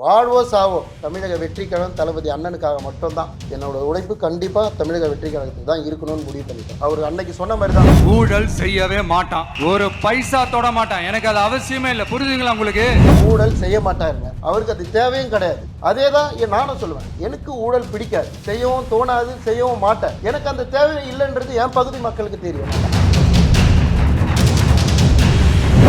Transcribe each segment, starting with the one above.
வாழ்வோ சாவோ தமிழக வெற்றி கழகம் தளபதி அண்ணனுக்காக மட்டும்தான் என்னோட உழைப்பு கண்டிப்பா தமிழக வெற்றி கழகத்துக்கு தான் இருக்கணும்னு முடிவு பண்ணிட்டேன். அவர் அன்னைக்கு சொன்ன மாதிரி தான் ஊழல் செய்யவே மாட்டான், ஒரு பைசா தொட மாட்டான். எனக்கு அது அவசியமே இல்லை. புரியுதுங்களா உங்களுக்கு? ஊழல் செய்ய மாட்டாருங்க, அவருக்கு அது தேவையும் கிடையாது. அதே தான் நானும் சொல்லுவேன், எனக்கு ஊழல் பிடிக்காது, செய்யவும் தோணாது, செய்யவும் மாட்டேன். எனக்கு அந்த தேவை இல்லைன்றது என் பகுதி மக்களுக்கு தெரியும்.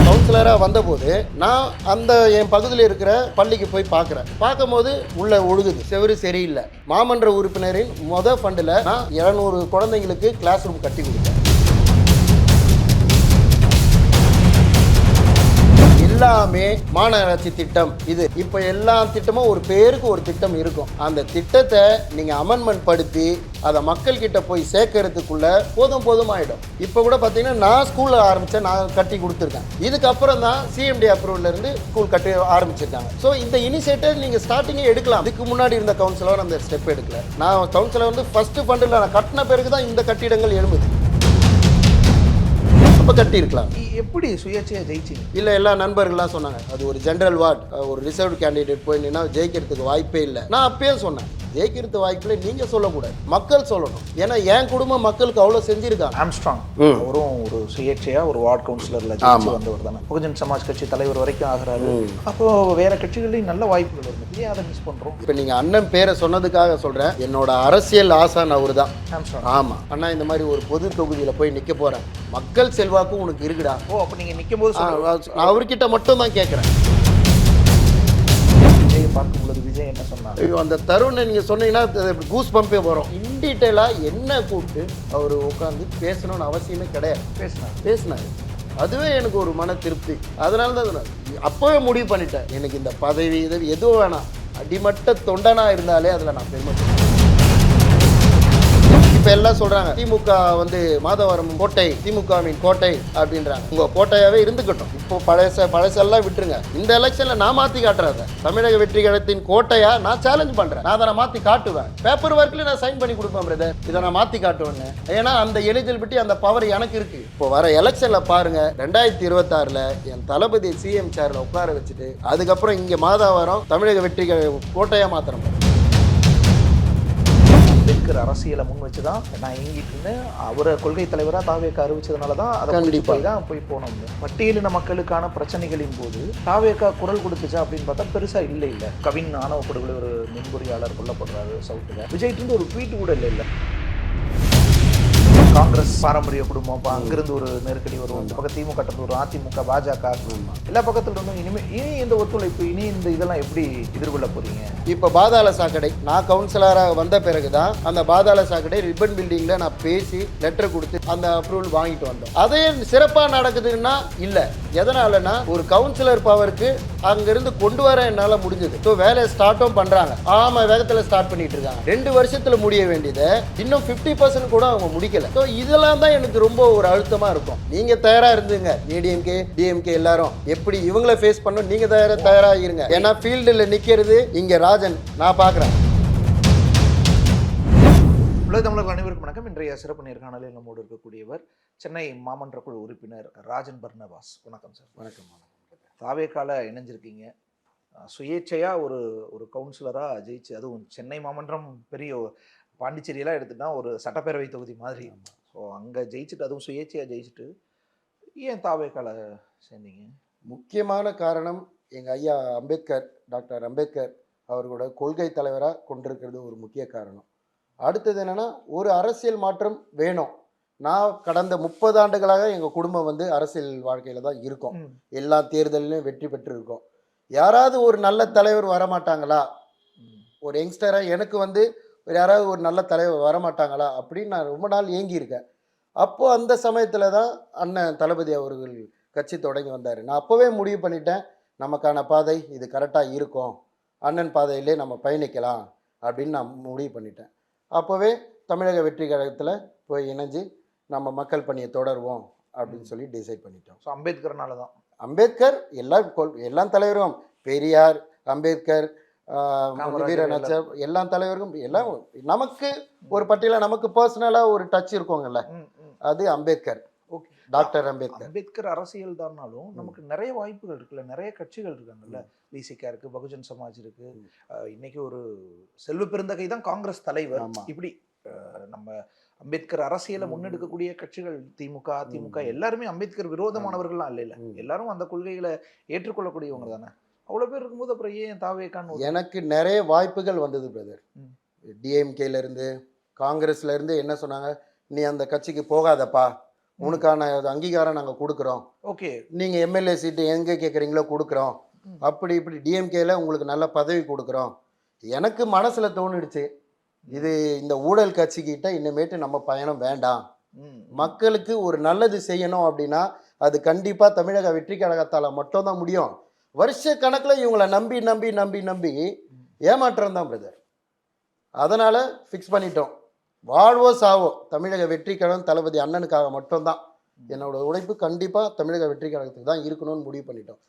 கவுன்சிலராக வந்தபோது நான் அந்த என் பகுதியில் இருக்கிற பள்ளிக்கு போய் பார்க்கும்போது உள்ள ஒழுகுது, செவரு சரியில்லை. மாமன்ற உறுப்பினரின் ஃபண்டில் நான் 200 குழந்தைங்களுக்கு கிளாஸ் ரூம் கட்டி கொடுத்தேன். எல்லாமே மாநகராட்சி திட்டம். இது இப்போ எல்லா திட்டமும் ஒரு பேருக்கு ஒரு திட்டம் இருக்கும். அந்த திட்டத்தை நீங்கள் அமெண்ட்மெண்ட் படுத்தி அதை மக்கள் கிட்ட போய் சேர்க்கறதுக்குள்ள போதும் ஆகிடும். இப்போ கூட பார்த்தீங்கன்னா நான் ஸ்கூலில் ஆரம்பித்தேன், நான் கட்டி கொடுத்துருக்கேன். இதுக்கப்புறம் தான் சிஎம்டி அப்ரூவல்லேருந்து ஸ்கூல் கட்டி ஆரம்பிச்சிருக்காங்க. ஸோ இந்த இனிஷியேட்டிவ் நீங்கள் ஸ்டார்டிங்கே எடுக்கலாம். இதுக்கு முன்னாடி இருந்த கவுன்சிலர் அந்த ஸ்டெப் எடுக்கல. நான் கவுன்சிலர் வந்து ஃபர்ஸ்ட் ஃபண்டில் நான் கட்டின பிறகு தான் இந்த கட்டிடங்கள் எழும்புது. அப்போ கட்டியிருக்கலாம். எப்படி சுயேட்சையாக ஜெயிச்சிங்க? இல்லை, எல்லா நண்பர்கள்லாம் சொன்னாங்க அது ஒரு ஜென்ரல் வார்டு, ஒரு ரிசர்வ்டு கேண்டிடேட் போய் நின்னா ஜெயிக்கிறதுக்கு வாய்ப்பே இல்லை. நான் அப்பயே சொன்னேன், ஜெயிக்கிறது வாய்ப்பில்லை, நீங்க சொல்லக்கூடாது, மக்கள் சொல்லணும். ஏன்னா என் குடும்ப மக்களுக்கு அவ்வளோ செஞ்சிருக்காங்க. ஆம்ஸ்ட்ராங் அவரும் ஒரு சுயேட்சையா ஒரு வார்டு கவுன்சிலர்ல ஜெயிச்சு வந்தவர் தானே. பகுஜன் சமாஜ் கட்சி தலைவர் வரைக்கும் ஆகிறாரு. அப்போ வேற கட்சிகளையும் நல்ல வாய்ப்புகள் இருக்கு. ஏன் அதை மிஸ் பண்றோம்? இப்போ நீங்க அண்ணன் பேரை சொன்னதுக்காக சொல்றேன், என்னோட அரசியல் ஆசான் அவரு தான். ஆமா அண்ணா, இந்த மாதிரி ஒரு பொது தொகுதியில போய் நிக்க போறேன், மக்கள் செல்வாக்கும் உனக்கு இருக்குடா. ஓ, அப்ப நீங்க நிக்கும் போது நான் அவர்கிட்ட மட்டும் தான் கேட்கிறேன். பார்க்கும்போது விஜய் என்ன சொன்னார்? ஐயோ, அந்த தருணை நீங்கள் சொன்னீங்கன்னா கூஸ் பம்பே வரும். இன் டீட்டெயிலாக என்ன கூப்பிட்டு அவர் உட்காந்து பேசணும்னு அவசியமே கிடையாது. பேசினார் அதுவே எனக்கு ஒரு மன திருப்தி. அதனால தான் அப்போவே முடிவு பண்ணிட்டேன், எனக்கு இந்த பதவி இது எதுவும் வேணாம், அடிமட்ட தொண்டனாக இருந்தாலே அதில் நான் பெருமை. இப்போ எல்லாம் சொல்கிறாங்க திமுக வந்து மாதவரம் கோட்டை, திமுகவின் கோட்டை அப்படின்றாங்க. உங்கள் கோட்டையாகவே இருந்துக்கட்டும். இப்போ பழசெல்லாம் விட்டுருங்க. இந்த எலெக்ஷனில் நான் மாற்றி காட்டுறத தமிழக வெற்றி கழகத்தின் கோட்டையா நான் சேலஞ்ச் பண்ணுறேன். நான் அதை நான் மாற்றி காட்டுவேன். பேப்பர் ஒர்க்கில் நான் சைன் பண்ணி கொடுப்பேன் பிரதர், இதை நான் மாற்றி காட்டுவேன்னு. ஏன்னா அந்த எலிஜிபிலிட்டி, அந்த பவர் எனக்கு இருக்குது. இப்போ வர எலெக்ஷனில் பாருங்கள், 2026 என் தளபதி சிஎம் சேரில் உட்கார வச்சுட்டு அதுக்கப்புறம் இங்கே மாதவரம் தமிழக வெற்றி கோட்டையாக மாத்திரம் அரசியலை முன் வச்சுதான் நான் இயங்கிட்டு இருந்தேன். அவரை கொள்கை தலைவராக தாவேக்க அறிவிச்சதுனால தான் அதை கண்டிப்பாக தான் போய் போனோம். பட்டியலின மக்களுக்கான பிரச்சனைகளின் போது தாவேக்கா குரல் கொடுத்துச்சா அப்படின்னு பார்த்தா பெருசா இல்லை. கவின் ஆணவ படுகொலை ஒரு மென்பொறியாளர் கொல்லப்படுறாரு சவுத்துல. விஜய்ட்டு ஒரு ட்வீட் கூட இல்லை. காங்கிரஸ் பாரம்பரிய குடும்பம், அங்கிருந்து ஒரு நெருக்கடி வரும். இந்த பக்கம் திமுக ஒரு அதிமுக பாஜக எல்லா பக்கத்துல இருந்தும் இனி இந்த ஒத்துழைப்பு, இனி இந்த இதெல்லாம் எப்படி எதிர்கொள்ள போறீங்க? இப்போ பாதாள சாக்கடை நான் கவுன்சிலராக வந்த பிறகுதான் அந்த பாதாள சாக்கடை ரிப்பன் பில்டிங்ல நான் பேசி லெட்டர் கொடுத்து அந்த அப்ரூவல் வாங்கிட்டு வந்தோம். அதே சிறப்பாக நடக்குதுன்னா இல்லை. எதனாலன்னா ஒரு கவுன்சிலர் பவருக்கு அங்கிருந்து கொண்டு வர என்னால முடிஞ்சது. ஸோ வேலையை ஸ்டார்ட்டும் பண்றாங்க. ஆமா, வேகத்தில் ஸ்டார்ட் பண்ணிட்டு இருக்காங்க. 2 வருஷத்துல முடிய வேண்டியதை இன்னும் 50% கூட அவங்க முடிக்கல. ஸோ இதெல்லாம் தான் எனக்கு ரொம்ப ஒரு அழுத்தமா இருக்கும். நீங்க தயாரா இருந்துங்க, ஏடிஎம்கே டிஎம்கே எல்லாரும் எப்படி இவங்களை ஃபேஸ் பண்ணணும், நீங்க தயாரா இருங்க. ஏன்னா ஃபீல்டில் நிக்கிறது இங்க ராஜன், நான் பாக்குறேன். உலக தமிழர்கள் அனைவருக்கும் வணக்கம். இன்றைய சிறப்பு நேர்காணலில் நம்மோடு இருக்கக்கூடியவர் சென்னை மாமன்ற குழு உறுப்பினர் ராஜன் பர்னபாஸ். வணக்கம் சார். வணக்கம். தாவேக்கால இணைஞ்சிருக்கீங்க. சுயேட்சையா ஒரு கவுன்சிலரா ஜெயிச்சு, அதுவும் சென்னை மாமன்றம் பெரிய பாண்டிச்சேரியெல்லாம் எடுத்துட்டா ஒரு சட்டப்பேரவை தொகுதி மாதிரி. ஸோ அங்கே ஜெயிச்சுட்டு, அதுவும் சுயேட்சையாக ஜெயிச்சுட்டு ஏன் தாவேக்கால சேர்ந்தீங்க? முக்கியமான காரணம் எங்கள் ஐயா அம்பேத்கர், டாக்டர் அம்பேத்கர் அவர்களோட கொள்கை தலைவராக கொண்டிருக்கிறது ஒரு முக்கிய காரணம். அடுத்தது என்னென்னா, ஒரு அரசியல் மாற்றம் வேணும். நான் கடந்த 30 ஆண்டுகளாக எங்கள் குடும்பம் வந்து அரசியல் வாழ்க்கையில் தான் இருக்கோம். எல்லா தேர்தலிலும் வெற்றி பெற்று இருக்கோம். யாராவது ஒரு நல்ல தலைவர் வரமாட்டாங்களா, ஒரு யங்ஸ்டராக எனக்கு வந்து யாராவது ஒரு நல்ல தலைவர் வரமாட்டாங்களா அப்படின்னு நான் ரொம்ப நாள் ஏங்கியிருக்கேன். அப்போது அந்த சமயத்தில் தான் அண்ணன் தளபதி அவர்கள் கட்சி தொடங்கி வந்தார். நான் அப்போவே முடிவு பண்ணிட்டேன், நமக்கான பாதை இது கரெக்டாக இருக்கும், அண்ணன் பாதையிலே நம்ம பயணிக்கலாம் அப்படின்னு நான் முடிவு பண்ணிட்டேன். அப்போவே தமிழக வெற்றி கழகத்தில் போய் இணைஞ்சு நம்ம மக்கள் பணியை தொடருவோம் அப்படின்னு சொல்லி டிசைட் பண்ணிட்டோம். ஸோ அம்பேத்கர்னால தான். அம்பேத்கர் எல்லா தலைவரும், பெரியார், அம்பேத்கர், வீரநச்சர், எல்லா தலைவருக்கும் எல்லாம் நமக்கு ஒரு பட்டியல நமக்கு பர்சனலாக ஒரு டச் இருக்கோங்கல்ல, அது அம்பேத்கர். டாக்டர் அம்பேத்கர். அம்பேத்கர் அரசியல் தான்னாலும் நமக்கு நிறைய வாய்ப்புகள் இருக்குல்ல, நிறைய கட்சிகள் இருக்காங்கல்ல. விசிகா இருக்கு, பகுஜன் சமாஜ் இருக்கு. இன்னைக்கு ஒரு செல்வ பெருந்தகை தான் காங்கிரஸ் தலைவர். ஆமா. இப்படி நம்ம அம்பேத்கர் அரசியலை முன்னெடுக்கக்கூடிய கட்சிகள் திமுக, அதிமுக எல்லாருமே அம்பேத்கர் விரோதமானவர்கள்லாம் இல்ல. எல்லாரும் அந்த கொள்கைகளை ஏற்றுக்கொள்ளக்கூடியவங்க தானே. அவ்வளவு பேர் இருக்கும்போது அப்புறம் ஏன் தாவேக்கான்னு எனக்கு நிறைய வாய்ப்புகள் வந்தது பிரதர். டிஎம்கேல இருந்து, காங்கிரஸ்ல இருந்து என்ன சொன்னாங்க, நீ அந்த கட்சிக்கு போகாதப்பா, உனக்கான அங்கீகாரம் நாங்கள் கொடுக்குறோம், ஓகே நீங்க எம்எல்ஏ சீட்டு எங்க கேட்குறீங்களோ கொடுக்குறோம், அப்படி இப்படி டிஎம்கேல உங்களுக்கு நல்ல பதவி கொடுக்குறோம். எனக்கு மனசுல தோணிடுச்சு, இது இந்த ஊழல் கட்சிக்கிட்ட இனிமேட்டு நம்ம பயணம் வேண்டாம், மக்களுக்கு ஒரு நல்லது செய்யணும் அப்படின்னா அது கண்டிப்பா தமிழக வெற்றி கழகத்தால மட்டும் தான் முடியும். வருஷ கணக்கில் இவங்களை நம்பி நம்பி நம்பி நம்பி ஏமாற்றம் தான் பிரதர். அதனால ஃபிக்ஸ் பண்ணிட்டோம், வாழ்வோ சாவோ தமிழக வெற்றி கழகம் தளபதி அண்ணனுக்காக மட்டும்தான். என்னோட உழைப்பு கண்டிப்பா தமிழக வெற்றி கழகத்துக்கு தான் இருக்கணும்னு முடிவு பண்ணிட்டோம்.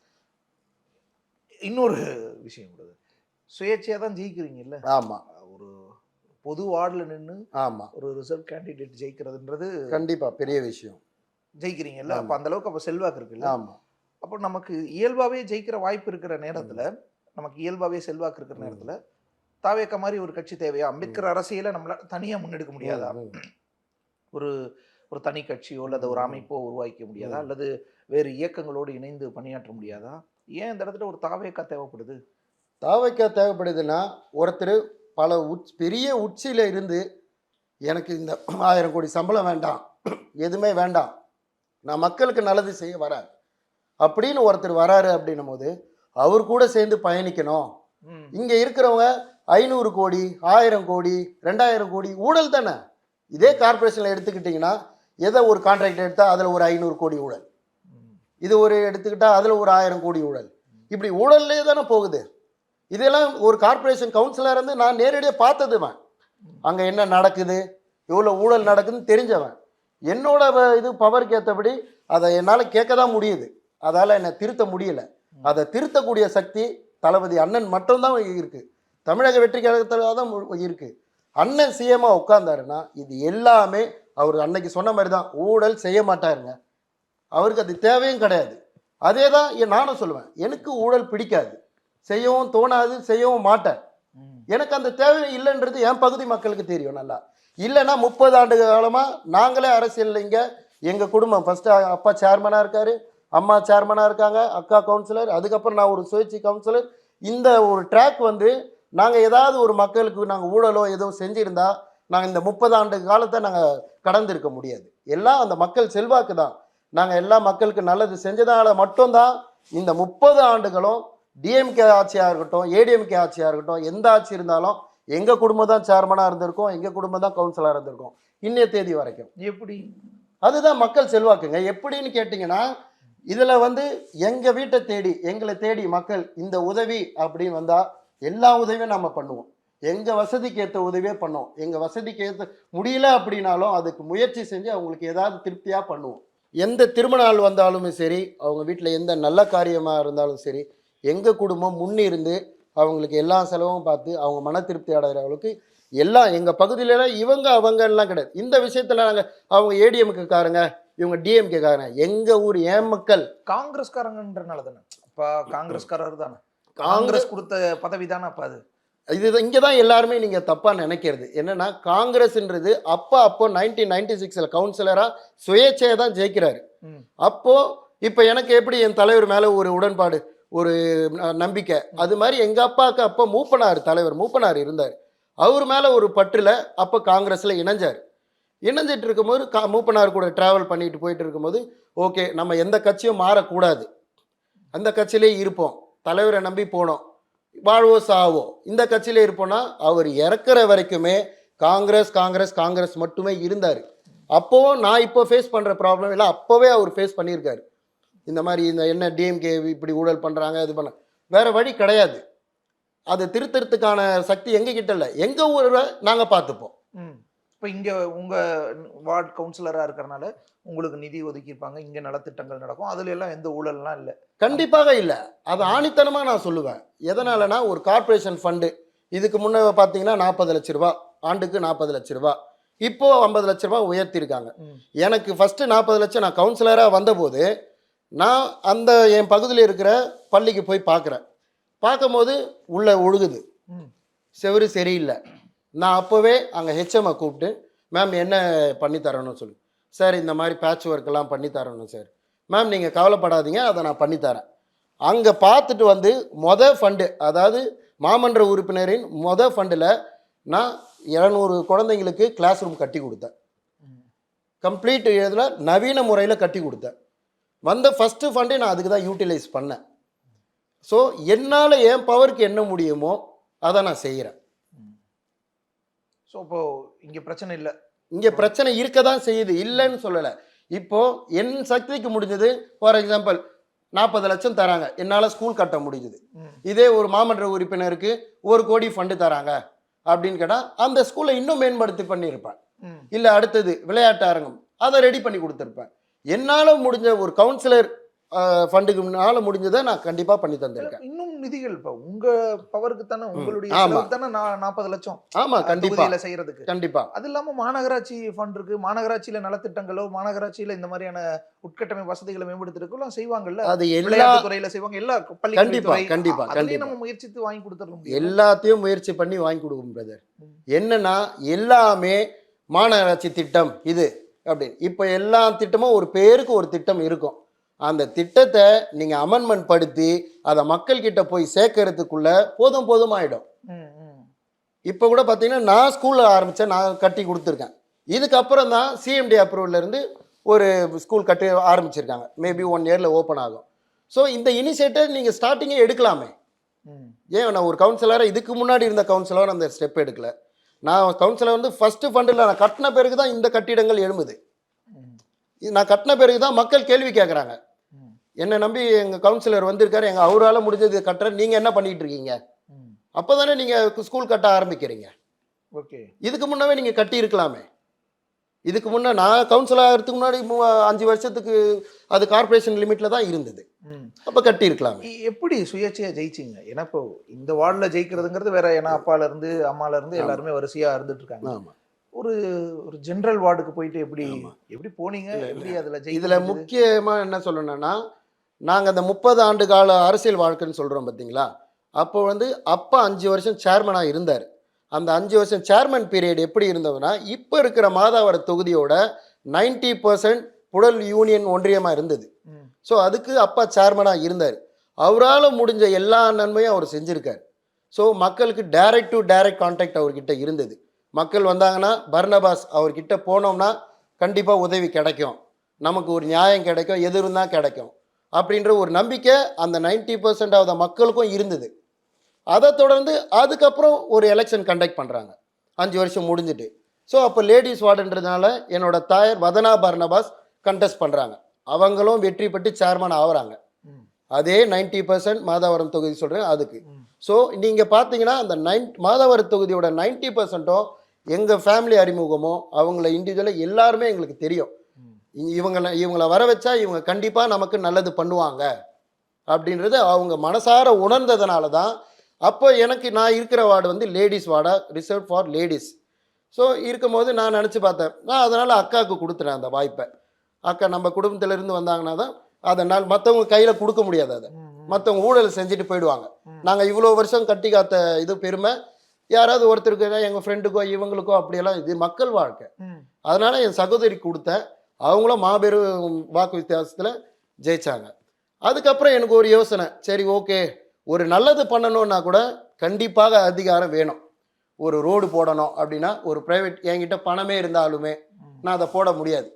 இன்னொரு விஷயம் கூட, சுயேட்சையா தான் ஜெயிக்கிறீங்கல்ல. ஆமா, ஒரு பொது வார்டில் நின்று ஆமா, ஒரு ரிசர்வ் கேண்டிடேட் ஜெயிக்கிறதுன்றது கண்டிப்பா பெரிய விஷயம். ஜெயிக்கிறீங்கல்ல, அப்ப அந்த அளவுக்கு அப்ப செல்வாக்கு இருக்குல்ல. ஆமா, அப்போ நமக்கு இயல்பாவே ஜெயிக்கிற வாய்ப்பு இருக்கிற நேரத்துல, நமக்கு இயல்பாவே செல்வாக்கு இருக்கிற நேரத்துல தாவேக்கா மாதிரி ஒரு கட்சி தேவையா? அம்பேத்கர் அரசியலை நம்மளால தனியா முன்னெடுக்க முடியாதா? ஒரு ஒரு தனி கட்சியோ அல்லது ஒரு அமைப்போ உருவாக்க முடியாதா? அல்லது வேறு இயக்கங்களோடு இணைந்து பணியாற்ற முடியாதா? ஏன் இந்த இடத்துல ஒரு தாவேக்கா தேவைப்படுது? தாவைக்கா தேவைப்படுதுன்னா, ஒருத்தர் பல பெரிய உச்சியில இருந்து எனக்கு இந்த 1000 கோடி சம்பளம் வேண்டாம், எதுவுமே வேண்டாம், நான் மக்களுக்கு நல்லது செய்ய வரேன் அப்படின்னு ஒருத்தர் வராரு அப்படின்னும் போது அவர் கூட சேர்ந்து பயணிக்கணும். இங்க இருக்கிறவங்க 500 கோடி 1000 கோடி 2000 கோடி ஊழல் தானே. இதே கார்பரேஷன்ல எடுத்துக்கிட்டீங்கன்னா, எதை ஒரு கான்ட்ராக்ட் எடுத்தா அதுல ஒரு 500 கோடி ஊழல், இது ஒரு எடுத்துக்கிட்டா அதுல ஒரு 1000 கோடி ஊழல், இப்படி ஊழல்லே தானே போகுது. இதெல்லாம் ஒரு கார்பரேஷன் கவுன்சிலர் இருந்து நான் நேரடியாக பார்த்ததுவன், அங்க என்ன நடக்குது, எவ்வளோ ஊழல் நடக்குதுன்னு தெரிஞ்சவன். என்னோட இது பவருக்கு ஏற்றபடி அதை என்னால் கேட்க தான் முடியுது, அதால் என்னை திருத்த முடியல. அதை திருத்தக்கூடிய சக்தி தளபதி அண்ணன் மட்டும்தான் இருக்கு, தமிழக வெற்றி கழகத்தில் தான் இருக்கு. அண்ணன் சிஎம்மா உட்கார்ந்தாருன்னா இது எல்லாமே அவர் அன்னைக்கு சொன்ன மாதிரி தான், ஊழல் செய்ய மாட்டாருங்க, அவருக்கு அது தேவையும் கிடையாது. அதே தான் நானும் சொல்லுவேன், எனக்கு ஊழல் பிடிக்காது, செய்யவும் தோணாது, செய்யவும் மாட்டேன். எனக்கு அந்த தேவை இல்லைன்றது என் பகுதி மக்களுக்கு தெரியும் நல்லா. இல்லைன்னா 30 ஆண்டு காலமாக நாங்களே அரசியல், இங்கே எங்கள் குடும்பம் ஃபஸ்ட்டு அப்பா சேர்மனாக இருக்கார், அம்மா சேர்மனாக இருக்காங்க, அக்கா கவுன்சிலர், அதுக்கப்புறம் நான் ஒரு சுயேட்சை கவுன்சிலர். இந்த ஒரு ட்ராக் வந்து நாங்கள் ஏதாவது ஒரு மக்களுக்கு நாங்கள் ஊழலோ ஏதோ செஞ்சுருந்தா நாங்கள் இந்த 30 ஆண்டு காலத்தை நாங்கள் கடந்திருக்க முடியாது. எல்லாம் அந்த மக்கள் செல்வாக்கு தான். நாங்கள் எல்லா மக்களுக்கு நல்லது செஞ்சதால மட்டும்தான் இந்த 30 ஆண்டுகளும் டிஎம்கே ஆட்சியாக இருக்கட்டும், ஏடிஎம்கே ஆட்சியாக இருக்கட்டும், எந்த ஆட்சி இருந்தாலும் எங்கள் குடும்பம் தான் சேர்மனாக இருந்திருக்கோம், எங்கள் குடும்பம் தான் கவுன்சிலராக இருந்திருக்கோம் இன்னைய தேதி வரைக்கும். எப்படி? அதுதான் மக்கள் செல்வாக்குங்க. எப்படின்னு கேட்டிங்கன்னா, இதில் வந்து எங்கள் வீட்டை தேடி எங்களை தேடி மக்கள் இந்த உதவி அப்படின்னு வந்தால் எல்லா உதவியும் நம்ம பண்ணுவோம், எங்கள் வசதிக்கு ஏற்ற உதவியே பண்ணுவோம். எங்கள் வசதிக்கு ஏற்ற முடியல அப்படின்னாலும் அதுக்கு முயற்சி செஞ்சு அவங்களுக்கு ஏதாவது திருப்தியாக பண்ணுவோம். எந்த திருமண நாள் வந்தாலுமே சரி, அவங்க வீட்டில் எந்த நல்ல காரியமாக இருந்தாலும் சரி, எங்கள் குடும்பம் முன்னிருந்து அவங்களுக்கு எல்லா செலவும் பார்த்து அவங்க மன திருப்தி அடைகிற அளவுக்கு எல்லாம் எங்கள் பகுதியிலலாம் இவங்க அவங்கலாம் கிடையாது. இந்த விஷயத்தில் நாங்கள் அவங்க ஏடிஎம்க்கு காரங்க, இவங்க டிஎம்கே காரங்க, எங்கள் ஊர் ஏன் மக்கள் காங்கிரஸ்காரங்கன்றனால தானே. இப்போ காங்கிரஸ்காரர் தானே, காங்கிரஸ் கொடுத்த பதவி தானே. அப்போ அது இது இங்கே தான் எல்லாருமே நீங்கள் தப்பாக நினைக்கிறது என்னென்னா, காங்கிரஸ்ன்றது அப்போ 1996 கவுன்சிலராக சுயேட்சையாக தான் ஜெயிக்கிறாரு. அப்போது இப்போ எனக்கு எப்படி என் தலைவர் மேலே ஒரு உடன்பாடு, ஒரு நம்பிக்கை, அது மாதிரி எங்கள் அப்பாவுக்கு அப்போ மூப்பனார் தலைவர் மூப்பனார் இருந்தார், அவர் மேலே ஒரு பற்றில் அப்போ காங்கிரஸில் இணைஞ்சிட்டு இருக்கும்போது மூப்பனார் கூட ட்ராவல் பண்ணிட்டு போயிட்டு இருக்கும்போது, ஓகே நம்ம எந்த கட்சியும் மாறக்கூடாது, அந்த கட்சியிலே இருப்போம், தலைவரை நம்பி போனோம், வாழ்வோ சாவோ இந்த கட்சியிலே இருப்போம்னா அவர் இறக்குற வரைக்குமே காங்கிரஸ் காங்கிரஸ் காங்கிரஸ் மட்டுமே இருந்தார். அப்போவும் நான் இப்போ ஃபேஸ் பண்ணுற ப்ராப்ளம் இல்லை, அப்போவே அவர் ஃபேஸ் பண்ணியிருக்காரு. இந்த மாதிரி இந்த என்ன டிஎம்கே இப்படி ஊழல் பண்ணுறாங்க, இது பண்ண வேறு வழி கிடையாது. அது திருத்தறதுக்கான சக்தி எங்ககிட்ட இல்லை, எங்கள் ஊரை நாங்கள் பார்த்துப்போம். இப்போ இங்கே உங்கள் வார்டு கவுன்சிலராக இருக்கிறனால உங்களுக்கு நிதி ஒதுக்கியிருப்பாங்க, இங்கே நலத்திட்டங்கள் நடக்கும், அதுல எல்லாம் எந்த ஊழல்லாம் இல்லை. கண்டிப்பாக இல்லை, அது ஆணித்தனமாக நான் சொல்லுவேன். எதனாலனா, ஒரு கார்பரேஷன் ஃபண்டு இதுக்கு முன்னே பார்த்தீங்கன்னா 40 லட்ச ரூபா, ஆண்டுக்கு 40 லட்ச ரூபா. இப்போ 50 லட்ச ரூபாய் உயர்த்தியிருக்காங்க. ம். எனக்கு ஃபஸ்ட்டு 40 லட்சம் நான் கவுன்சிலராக வந்தபோது நான் அந்த என் பகுதியில் இருக்கிற பள்ளிக்கு போய் பார்க்குறேன். பார்க்கும்போது உள்ளே ஒழுகுது, ம். செவுரு சரியில்லை. நான் அப்போவே அங்கே ஹெச்எம்ஐ கூப்பிட்டு, மேம் என்ன பண்ணி தரணும்னு சொல்லி, சார் இந்த மாதிரி பேட்ச் ஒர்க்கெல்லாம் பண்ணி தரணும் சார். மேம் நீங்கள் கவலைப்படாதீங்க, அதை நான் பண்ணித்தரேன். அங்கே பார்த்துட்டு வந்து ஃபண்டு, அதாவது மாமன்ற உறுப்பினரின் ஃபண்டில் நான் 200 குழந்தைங்களுக்கு கிளாஸ் ரூம் கட்டி கொடுத்தேன். கம்ப்ளீட் இதில் நவீன முறையில் கட்டி கொடுத்தேன். வந்த ஃபஸ்ட்டு ஃபண்டே நான் அதுக்கு தான் யூட்டிலைஸ் பண்ணேன். ஸோ என்னால் என் பவருக்கு என்ன முடியுமோ அதை நான் செய்கிறேன். ஸோ இப்போ இங்கே பிரச்சனை இல்லை. இங்கே பிரச்சனை இருக்க தான் செய்யுது, இல்லைன்னு சொல்லலை. இப்போது என் சக்திக்கு முடிஞ்சது, ஃபார் எக்ஸாம்பிள் 40 லட்சம் தராங்க, என்னால் ஸ்கூல் கட்ட முடிஞ்சுது. இதே ஒரு மாமன்ற உறுப்பினருக்கு 1 கோடி ஃபண்டு தராங்க அப்படின்னு கேட்டால் அந்த ஸ்கூலை இன்னும் மேம்படுத்தி பண்ணியிருப்பேன். இல்லை அடுத்தது விளையாட்டு அரங்கம், அதை ரெடி பண்ணி கொடுத்துருப்பேன். என்னால் முடிஞ்ச ஒரு கவுன்சிலர் ஃபண்டுக்கு முன்னால் முடிஞ்சதை நான் கண்டிப்பாக பண்ணி தந்திருக்கேன். இன்னும் நிதிகள் இப்போ உங்கள் பவருக்கு தானே, உங்களுடைய செலவுக்கு தானே 40 லட்சம். ஆமாம், கண்டிப்பாக செய்யறதுக்கு. கண்டிப்பாக. அது இல்லாமல் மாநகராட்சி ஃபண்ட் இருக்கு, மாநகராட்சியில் நலத்திட்டங்களோ மாநகராட்சியில் இந்த மாதிரியான உட்கட்டமை வசதிகளை மேம்படுத்துறதுக்கெல்லாம் செய்வாங்கல்ல. அது எல்லா துறையில செய்வாங்க, எல்லா பள்ளி கண்டிப்பா கண்டிப்பா கண்டிப்பா நம்ம முயற்சித்து வாங்கி கொடுத்துறோம். எல்லாத்தையும் முயற்சி பண்ணி வாங்கி கொடுக்கும் பிரதர். என்னன்னா எல்லாமே மாநகராட்சி திட்டம் இது அப்படின்னு. இப்போ எல்லா திட்டமும் ஒரு பேருக்கு ஒரு திட்டம் இருக்கும். அந்த திட்டத்தை நீங்கள் அமெண்ட்மெண்ட் படுத்தி அதை மக்கள்கிட்ட போய் சேர்க்கறதுக்குள்ள போதும் ஆகிடும். இப்போ கூட பார்த்தீங்கன்னா நான் ஸ்கூலில் ஆரம்பித்தேன், நான் கட்டி கொடுத்துருக்கேன். இதுக்கப்புறம் தான் சிஎம்டி அப்ரூவல்லேருந்து ஒரு ஸ்கூல் கட்டி ஆரம்பிச்சிருக்காங்க. மேபி 1 இயரில் ஓப்பன் ஆகும். ஸோ இந்த இனிஷியேட்டிவ் நீங்கள் ஸ்டார்டிங்கே எடுக்கலாமே. ஏன் நான் ஒரு கவுன்சிலராக இதுக்கு முன்னாடி இருந்த கவுன்சிலர் அந்த ஸ்டெப் எடுக்கல. நான் கவுன்சிலர் வந்து ஃபஸ்ட்டு ஃபண்டில் நான் கட்டின பிறகு தான் இந்த கட்டிடங்கள் எழும்புது. நான் கட்டின பிறகு தான் மக்கள் கேள்வி கேட்குறாங்க. என்னை நம்பி எங்கள் கவுன்சிலர் வந்திருக்காரு, அவரால் முடிஞ்சது கட்டுற, நீங்கள் என்ன பண்ணிகிட்டு இருக்கீங்க? அப்போ தானே நீங்கள் ஸ்கூல் கட்ட ஆரம்பிக்கிறீங்க. ஓகே, இதுக்கு முன்னவே நீங்கள் கட்டி இருக்கலாமே. இதுக்கு முன்னே நான் கவுன்சிலர் ஆகிறதுக்கு முன்னாடி 5 வருஷத்துக்கு அது கார்பரேஷன் லிமிட்டில் தான் இருந்தது. அப்போ கட்டி இருக்கலாம். எப்படி சுயேட்சையாக ஜெயிச்சிங்க? ஏன்னா இப்போ இந்த வார்டில் ஜெயிக்கிறதுங்கிறது வேற. ஏன்னா அப்பாலேருந்து அம்மாலேருந்து எல்லாருமே வரிசையாக இருந்துட்டு இருக்காங்க. ஆமாம். ஒரு ஜென்ரல் வார்டுக்கு போயிட்டு எப்படி போனீங்க? எப்படி அதில் இதில் முக்கியமாக என்ன சொல்லணும்னா, நாங்கள் அந்த 30 ஆண்டு கால அரசியல் வாழ்க்கைன்னு சொல்கிறோம் பார்த்தீங்களா, அப்போ வந்து அப்பா 5 வருஷம் சேர்மனாக இருந்தார். அந்த 5 வருஷம் சேர்மன் பீரியட் எப்படி இருந்ததுன்னா, இப்போ இருக்கிற மாதாவர தொகுதியோட 90% புழல் யூனியன் ஒன்றியமாக இருந்தது. ஸோ அதுக்கு அப்பா சேர்மனாக இருந்தார். அவரால் முடிஞ்ச எல்லா நன்மையும் அவர் செஞ்சுருக்கார். ஸோ மக்களுக்கு டைரக்ட் டு டைரக்ட் கான்டாக்ட் அவர்கிட்ட இருந்தது. மக்கள் வந்தாங்கன்னா பர்னபாஸ் அவர்கிட்ட போனோம்னா கண்டிப்பாக உதவி கிடைக்கும், நமக்கு ஒரு நியாயம் கிடைக்கும், எது இருந்தால் கிடைக்கும் அப்படின்ற ஒரு நம்பிக்கை அந்த 90% ஆஃப் த மக்களுக்கும் இருந்தது. அதை தொடர்ந்து அதுக்கப்புறம் ஒரு எலெக்ஷன் கண்டக்ட் பண்ணுறாங்க 5 வருஷம் முடிஞ்சுட்டு. ஸோ அப்போ லேடிஸ் வார்டுன்றதுனால என்னோட தாயார் வதனா பர்னபாஸ் கண்டெஸ்ட் பண்ணுறாங்க. அவங்களும் வெற்றி பெற்று சேர்மன் ஆகுறாங்க. அதே 90% மாதாவரம் தொகுதி சொல்கிறேன் அதுக்கு. ஸோ நீங்கள் பார்த்தீங்கன்னா அந்த மாதாவரம் தொகுதியோட 90%ம் எங்கள் ஃபேமிலி அறிமுகமோ அவங்கள இண்டிவிஜுவலாக எல்லாருமே எங்களுக்கு தெரியும். இவங்களை வர வச்சா இவங்க கண்டிப்பாக நமக்கு நல்லது பண்ணுவாங்க அப்படின்றது அவங்க மனசார உணர்ந்ததுனால தான். அப்போ எனக்கு நான் இருக்கிற வார்டு வந்து லேடிஸ் வார்டாக ரிசர்வ் ஃபார் லேடிஸ். ஸோ இருக்கும்போது நான் நினச்சி பார்த்தேன், நான் அதனால் அக்காவுக்கு கொடுத்துட்டேன் அந்த வாய்ப்பை. அக்கா நம்ம குடும்பத்திலேருந்து வந்தாங்கன்னா தான் அதனால் மற்றவங்க கையில் கொடுக்க முடியாது. அதை மற்றவங்க ஊழல் செஞ்சுட்டு போயிடுவாங்க. நாங்கள் இவ்வளோ வருஷம் கட்டி காத்த இது பெருமை யாராவது ஒருத்தருக்கு எங்கள் ஃப்ரெண்டுக்கோ இவங்களுக்கோ அப்படியெல்லாம் இது மக்கள் வாழ்க்கை. அதனால் என் சகோதரி கொடுத்தேன். அவங்களும் மாபெரும் வாக்கு வித்தியாசத்தில் ஜெயித்தாங்க. அதுக்கப்புறம் எனக்கு ஒரு யோசனை, சரி ஓகே ஒரு நல்லது பண்ணணுன்னா கூட கண்டிப்பாக அதிகாரம் வேணும். ஒரு ரோடு போடணும் அப்படின்னா ஒரு ப்ரைவேட் என்கிட்ட பணமே இருந்தாலுமே நான் அதை போட முடியாது.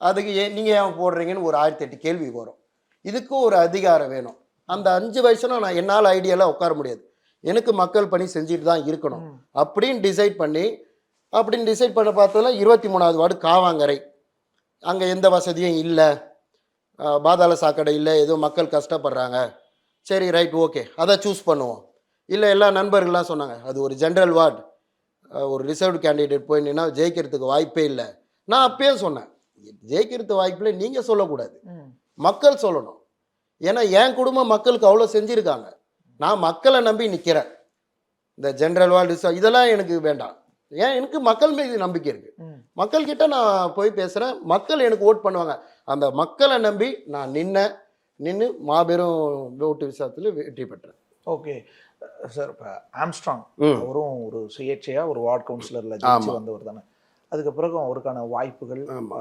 அதுக்கு நீங்கள் ஏன் போடுறீங்கன்னு ஒரு 1008 கேள்வி வரும். இதுக்கும் ஒரு அதிகாரம் வேணும். அந்த 5 வயசுல நான் என்னால் ஐடியாலாம் உட்கார முடியாது. எனக்கு மக்கள் பணி செஞ்சுட்டு தான் இருக்கணும் அப்படின்னு டிசைட் பண்ண பார்த்ததுல 23வது வார்டு காவாங்கரை. அங்கே எந்த வசதியும் இல்லை, பாதாள சாக்கடை இல்லை, ஏதோ மக்கள் கஷ்டப்படுறாங்க. சரி ரைட் ஓகே அதை சூஸ் பண்ணுவோம். இல்லை எல்லா நண்பர்கள்லாம் சொன்னாங்க அது ஒரு ஜென்ரல் வார்டு, ஒரு ரிசர்வ்டு கேண்டிடேட் போய் நின்னா ஜெயிக்கிறதுக்கு வாய்ப்பே இல்லை. நான் அப்பயே சொன்னேன் ஜெயிக்கிறதுக்கு வாய்ப்பில்லை நீங்கள் சொல்லக்கூடாது, மக்கள் சொல்லணும். ஏன்னா என் குடும்பம் மக்களுக்கு அவ்வளோ செஞ்சுருக்காங்க. நான் மக்களை நம்பி நிற்கிறேன். இந்த ஜென்ரல் வார்டு இதெல்லாம் எனக்கு வேண்டாம். ஏன் எனக்கு மக்கள் மீது நம்பிக்கை இருக்கு. ம். மக்கள் கிட்ட நான் போய் பேசுறேன், மக்கள் எனக்கு ஓட் பண்ணுவாங்க. அந்த மக்களை நம்பி நான் நின்று மாபெரும் ஓட்டு விசாரத்தில் வெற்றி பெற்றேன். Okay sir. இப்போ ஆம்ஸ்ட்ராங் ம். அவரும் ஒரு சுயேட்சையா ஒரு வார்டு கவுன்சிலர்ல ஜெயிச்சு ஆமா. வந்தவர் தானே. அதுக்கு பிறகு அவருக்கான வாய்ப்புகள் ஆமா.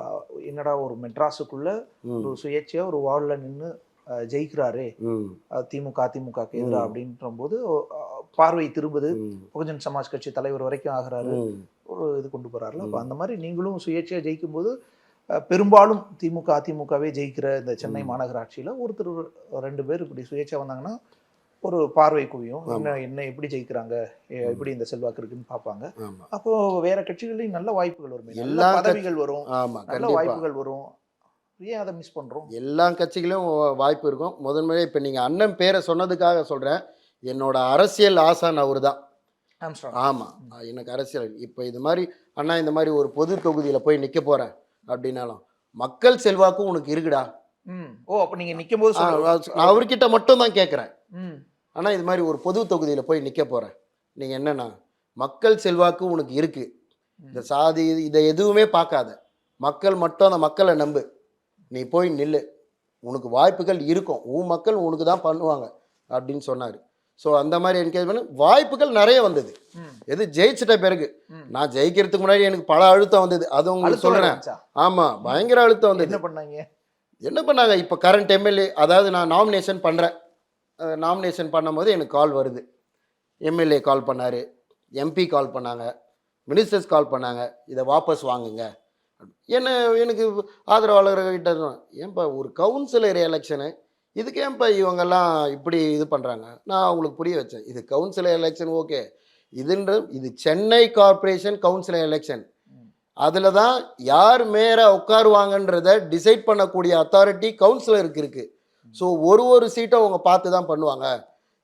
என்னடா ஒரு மெட்ராஸுக்குள்ள ம். ஒரு சுயேட்சையா ஒரு வார்டில் நின்று ஜெயிக்கிறாரே ம். அதிமுகக்கு எதிராக அப்படின்ற போது பார்வை திரும்புது. ம். பகுஜன் சமாஜ் கட்சி தலைவர் வரைக்கும் ஆகிறாரு. ம். ஒரு இது கொண்டு போறாருல. அப்போ அந்த மாதிரி நீங்களும் சுயேட்சையா ஜெயிக்கும் போது பெரும்பாலும் அதிமுகவே ஜெயிக்கிற இந்த சென்னை மாநகராட்சியில ஒருத்தர் 2 பேர் இப்படி சுயேட்சை வந்தாங்கன்னா ஒரு பார்வை குவியும். என்ன எப்படி ஜெயிக்கிறாங்க, எப்படி இந்த செல்வாக்கு இருக்குன்னு பார்ப்பாங்க. ஆமா. அப்போ வேற கட்சிகள்லையும் நல்ல வாய்ப்புகள் வரும், எல்லா எல்லா பதவிகள் வரும், ஆமா, நல்ல கண்டிப்பா. வாய்ப்புகள் வரும். ஏன் அதை மிஸ் பண்றோம்? எல்லா கட்சிகளும் வாய்ப்பு இருக்கும். முதன்முறையாக இப்போ நீங்கள் அண்ணன் பேரை சொன்னதுக்காக சொல்கிறேன், என்னோட அரசியல் ஆசான் அவர் தான். ஆம்ஸ்ட்ராங். ஆமாம், எனக்கு அரசியல் இப்போ இது மாதிரி அண்ணா இந்த மாதிரி ஒரு பொது தொகுதியில் போய் நிற்க போகிறேன் அப்படின்னாலும் மக்கள் செல்வாக்கும் உனக்கு இருக்குடா. ஓ, அப்ப நீங்க நிக்கும் போது நான் அவர்கிட்ட மட்டும் தான் கேட்குறேன். ம். ஆனால் இது மாதிரி ஒரு பொது தொகுதியில் போய் நிற்க போகிறேன், நீங்கள் என்னன்னா மக்கள் செல்வாக்கு உனக்கு இருக்குது, இந்த சாதி இதை எதுவுமே பார்க்காத, மக்கள் மட்டும் அந்த மக்களை நம்பு, நீ போய் நில்லு, உனக்கு வாய்ப்புகள் இருக்கும், உன் மக்கள் உனக்கு தான் பண்ணுவாங்க அப்படின்னு சொன்னார். ஸோ அந்த மாதிரி என்கரேஜ் பண்ண வாய்ப்புகள் நிறைய வந்தது. எது ஜெயிச்சிட்ட பிறகு நான் ஜெயிக்கிறதுக்கு முன்னாடி எனக்கு பல அழுத்தம் வந்தது, அது உங்களுக்கு சொல்கிறேன். ஆமாம், பயங்கர அழுத்தம் வந்தது. என்ன பண்ணாங்க இப்போ கரண்ட் எம்எல்ஏ, அதாவது நான் நாமினேஷன் பண்ணுறேன், நாமினேஷன் பண்ணும்போது எனக்கு கால் வருது. எம்எல்ஏ கால் பண்ணார், எம்பி கால் பண்ணாங்க, மினிஸ்டர்ஸ் கால் பண்ணாங்க, இதை வாபஸ் வாங்குங்க. எனக்கு ஆதரவாளர்கிட்ட ஏன்பா ஒரு கவுன்சிலர் எலெக்ஷனு, இதுக்கு ஏன்பா இவங்கெல்லாம் இப்படி இது பண்ணுறாங்க? நான் அவங்களுக்கு புரிய வச்சேன், இது கவுன்சிலர் எலெக்ஷன் ஓகே, இது சென்னை கார்பரேஷன் கவுன்சிலர் எலெக்ஷன், அதில் தான் யார் மேயரை உட்காருவாங்கன்றதை டிசைட் பண்ணக்கூடிய அத்தாரிட்டி கவுன்சிலருக்கு இருக்குது. ஸோ ஒரு சீட்டை அவங்க பார்த்து தான் பண்ணுவாங்க.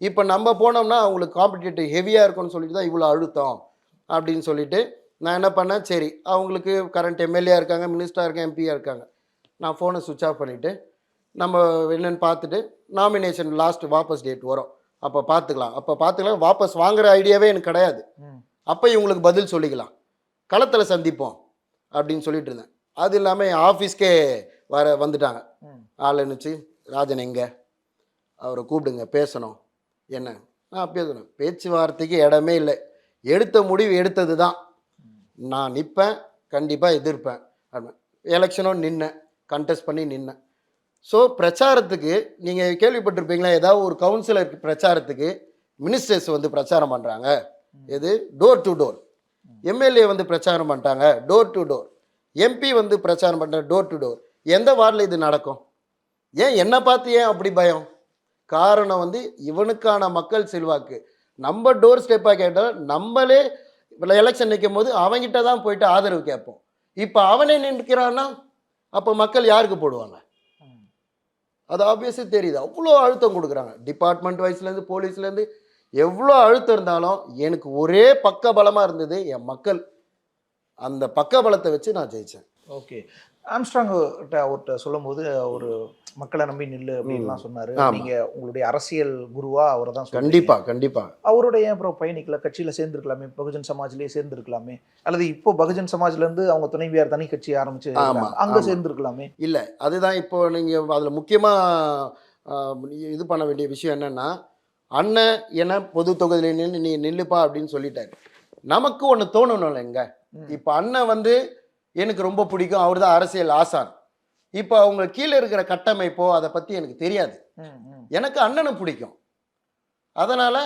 இப்போ நம்ம போனோம்னா அவங்களுக்கு காம்படிட்டிவ் ஹெவியாக இருக்கும்னு சொல்லிட்டு தான் இவ்வளோ அழுத்தம் அப்படின்னு சொல்லிட்டு நான் என்ன பண்ணேன், சரி அவங்களுக்கு கரண்ட் எம்எல்ஏ இருக்காங்க, மினிஸ்டராக இருக்காங்க, எம்பியாக இருக்காங்க, நான் ஃபோனை சுவிட்ச் ஆஃப் பண்ணிவிட்டு நம்ம என்னென்னு பார்த்துட்டு நாமினேஷன் லாஸ்ட் வாபஸ் டேட் வரும், அப்போ பார்த்துக்கலாம், வாபஸ் வாங்குற ஐடியாவே எனக்கு கிடையாது. அப்போ இவங்களுக்கு பதில் சொல்லிக்கலாம், களத்தில் சந்திப்போம் அப்படின்னு சொல்லிட்டு இருந்தேன். அது இல்லாமல் என் ஆஃபீஸ்க்கே வந்துட்டாங்க ஆள் நினச்சி, ராஜன் எங்கே, அவரை கூப்பிடுங்க பேசணும். என்ன நான் பேசணும், பேச்சுவார்த்தைக்கு இடமே இல்லை, எடுத்த முடிவு எடுத்தது தான், நான் நிற்பேன், கண்டிப்பாக எதிர்ப்பேன். எலெக்ஷனும் நின்னேன், கண்டெஸ்ட் பண்ணி நின்னேன். ஸோ பிரச்சாரத்துக்கு நீங்கள் கேள்விப்பட்டிருப்பீங்களா, ஏதாவது ஒரு கவுன்சிலர் பிரச்சாரத்துக்கு மினிஸ்டர்ஸ் வந்து பிரச்சாரம் பண்ணுறாங்க, எது டோர் டு டோர், எம்எல்ஏ வந்து பிரச்சாரம் பண்ணிட்டாங்க டோர் டு டோர், எம்பி வந்து பிரச்சாரம் பண்ணுறாங்க டோர் டு டோர். எந்த வார்டில் இது நடக்கும்? ஏன் என்னை பார்த்து ஏன் அப்படி பயம்? காரணம் வந்து இவனுக்கான மக்கள் செல்வாக்கு. நம்ம டோர் ஸ்டெப்பாக கேட்டால் நம்மளே எலெக்ஷன் நிற்கும் போது அவங்ககிட்ட தான் போயிட்டு ஆதரவு கேட்போம். இப்போ அவனே நிற்கிறான்னா அப்போ மக்கள் யாருக்கு போடுவாங்க? அது ஆப்வியஸாக தெரியுது. அவ்வளோ அழுத்தம் கொடுக்குறாங்க, டிபார்ட்மெண்ட் வைஸ்லேருந்து போலீஸ்லேருந்து எவ்வளோ அழுத்தம் இருந்தாலும் எனக்கு ஒரே பக்க பலமாக இருந்தது என் மக்கள். அந்த பக்க பலத்தை வச்சு நான் ஜெயித்தேன். ஓகே. ஆம்ஸ்ட்ராங் அவர்கிட்ட சொல்லும் போது ஒரு மக்களை நம்பி நில்லு அப்படின்லாம் சொன்னாரு. நீங்க உங்களுடைய அரசியல் குருவா அவரை தான் கண்டிப்பா கண்டிப்பா. அவருடைய அப்புறம் பயணிக்கல, கட்சியில சேர்ந்துருக்கலாமே, பகுஜன் சமாஜ்லயே சேர்ந்துருக்கலாமே, அல்லது இப்போ பகுஜன் சமாஜ்ல இருந்து அவங்க துணைவியார் தனி கட்சி ஆரம்பிச்சு அங்க சேர்ந்துருக்கலாமே. இல்ல, அதுதான் இப்போ நீங்க அதுல முக்கியமா இது பண்ண வேண்டிய விஷயம் என்னன்னா, அண்ணன் என்ன பொது தொகுதியில் நின்று நீ நில்லுப்பா அப்படின்னு சொல்லிட்டாரு. நமக்கு ஒன்று தோணணும்ல, எங்க இப்போ அண்ணன் வந்து எனக்கு ரொம்ப பிடிக்கும், அவர் தான் அரசியல் ஆசான். இப்போ அவங்க கீழே இருக்கிற கட்டமைப்போ அதை பற்றி எனக்கு தெரியாது, எனக்கு அண்ணனை பிடிக்கும். அதனால்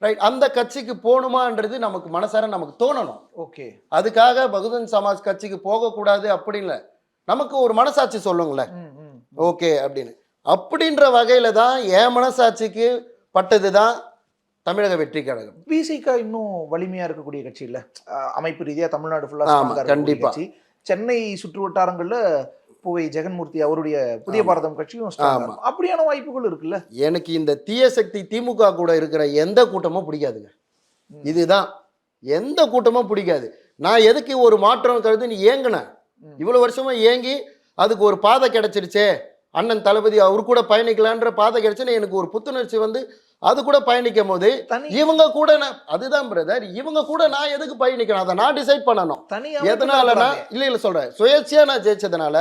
ரைட், அந்த கட்சிக்கு போகணுமான்றது நமக்கு மனசார நமக்கு தோணணும். ஓகே, அதுக்காக பகுஜன் சமாஜ் கட்சிக்கு போகக்கூடாது அப்படி இல்லை, நமக்கு ஒரு மனசாட்சி சொல்லுங்களேன் ஓகே அப்படின்னு. அப்படின்ற வகையில் தான் என் மனசாட்சிக்கு பட்டது தான் தமிழக வெற்றி கழகம். பிசிகா இன்னும் வலிமையாக இருக்கக்கூடிய கட்சி இல்லை, அமைப்பு ரீதியாக தமிழ்நாடு ஃபுல்லாக கண்டிப்பாக. சென்னை சுற்று வட்டாரங்களில் பூவை ஜெகன்மூர்த்தி அவருடைய புதிய பாரதம் கட்சியும் அப்படியான வாய்ப்புகள் இருக்குல்ல. எனக்கு இந்த தீய சக்தி திமுக கூட இருக்கிற எந்த கூட்டமும் பிடிக்காதுங்க. இதுதான், எந்த கூட்டமும் பிடிக்காது. நான் எதுக்கு ஒரு மாற்றம் கருது நீ ஏங்கினேன், இவ்வளவு வருஷமா ஏங்கி அதுக்கு ஒரு பாதை கிடைச்சிருச்சே, அண்ணன் தளபதி அவர் கூட பயணிக்கலான்ற பாதை கிடைச்சுன்னு எனக்கு ஒரு புத்துணர்ச்சி வந்து அது கூட பயணிக்கும் போது தனி இவங்க கூட அதுதான் பிரதர், இவங்க கூட நான் எதுக்கு பயணிக்கணும், அதை நான் டிசைட் பண்ணணும். எதனாலனா இல்ல சொல்றேன், சுயேட்சையா நான் ஜெயிச்சதுனால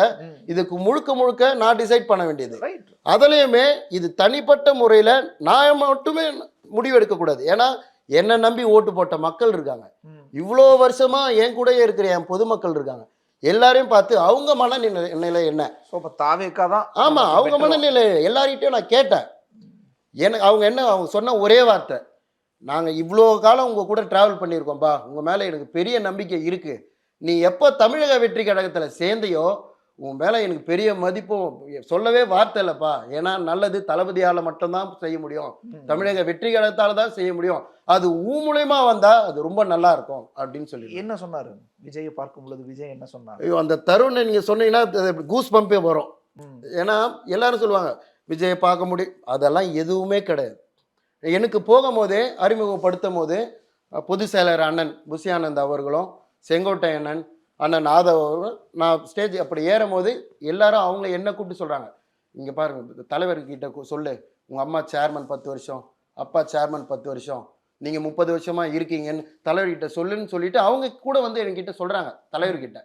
இதுக்கு முழுக்க முழுக்க நான் டிசைட் பண்ண வேண்டியது. அதுலயுமே இது தனிப்பட்ட முறையில நான் மட்டுமே முடிவெடுக்க கூடாது. ஏன்னா என்ன நம்பி ஓட்டு போட்ட மக்கள் இருக்காங்க, இவ்வளோ வருஷமா என் கூடயே இருக்கிற என் பொதுமக்கள் இருக்காங்க. எல்லாரையும் பார்த்து அவங்க மனநிலை என்ன, தாவேக்கா தான். ஆமா, அவங்க மனநிலை எல்லார்கிட்டையும் நான் கேட்டேன். எனக்கு அவங்க சொன்ன ஒரே வார்த்தை, நாங்கள் இவ்வளோ காலம் உங்கள் கூட ட்ராவல் பண்ணியிருக்கோம்ப்பா, உங்கள் மேலே எனக்கு பெரிய நம்பிக்கை இருக்குது. நீ எப்போ தமிழக வெற்றி கழகத்தில் சேர்ந்தையோ உன் மேலே எனக்கு பெரிய மதிப்பும், சொல்லவே வார்த்தை இல்லைப்பா. ஏன்னா நல்லது தளபதியால் மட்டும்தான் செய்ய முடியும், தமிழக வெற்றி கழகத்தால் தான் செய்ய முடியும். அது மூலயமா வந்தால் அது ரொம்ப நல்லா இருக்கும் அப்படின்னு சொல்லி என்ன சொன்னார் விஜயை பார்க்கும் பொழுது? விஜய் என்ன சொன்னார்? ஐயோ, அந்த தருணை நீங்கள் சொன்னீங்கன்னா கூஸ் பம்பே வரும். ஏன்னா எல்லாரும் சொல்லுவாங்க விஜயை பார்க்க முடியும், அதெல்லாம் எதுவுமே கிடையாது. எனக்கு போகும்போதே அறிமுகப்படுத்தும் போது பொதுச் செயலர் அண்ணன் புஷி ஆனந்த் அவர்களும் செங்கோட்டை அண்ணன் ஆதவ் அவர்களும் நான் ஸ்டேஜ் அப்படி ஏறும் போது எல்லாரும் அவங்கள என்ன கூப்பிட்டு சொல்கிறாங்க, இங்கே பாருங்க தலைவர்கிட்ட சொல்லு, உங்கள் அம்மா சேர்மன் 10 வருஷம், அப்பா சேர்மன் 10 வருஷம், நீங்கள் 30 வருஷமாக இருக்கீங்கன்னு தலைவர்கிட்ட சொல்லுன்னு சொல்லிட்டு அவங்க கூட வந்து என்கிட்ட சொல்கிறாங்க. தலைவர்கிட்ட,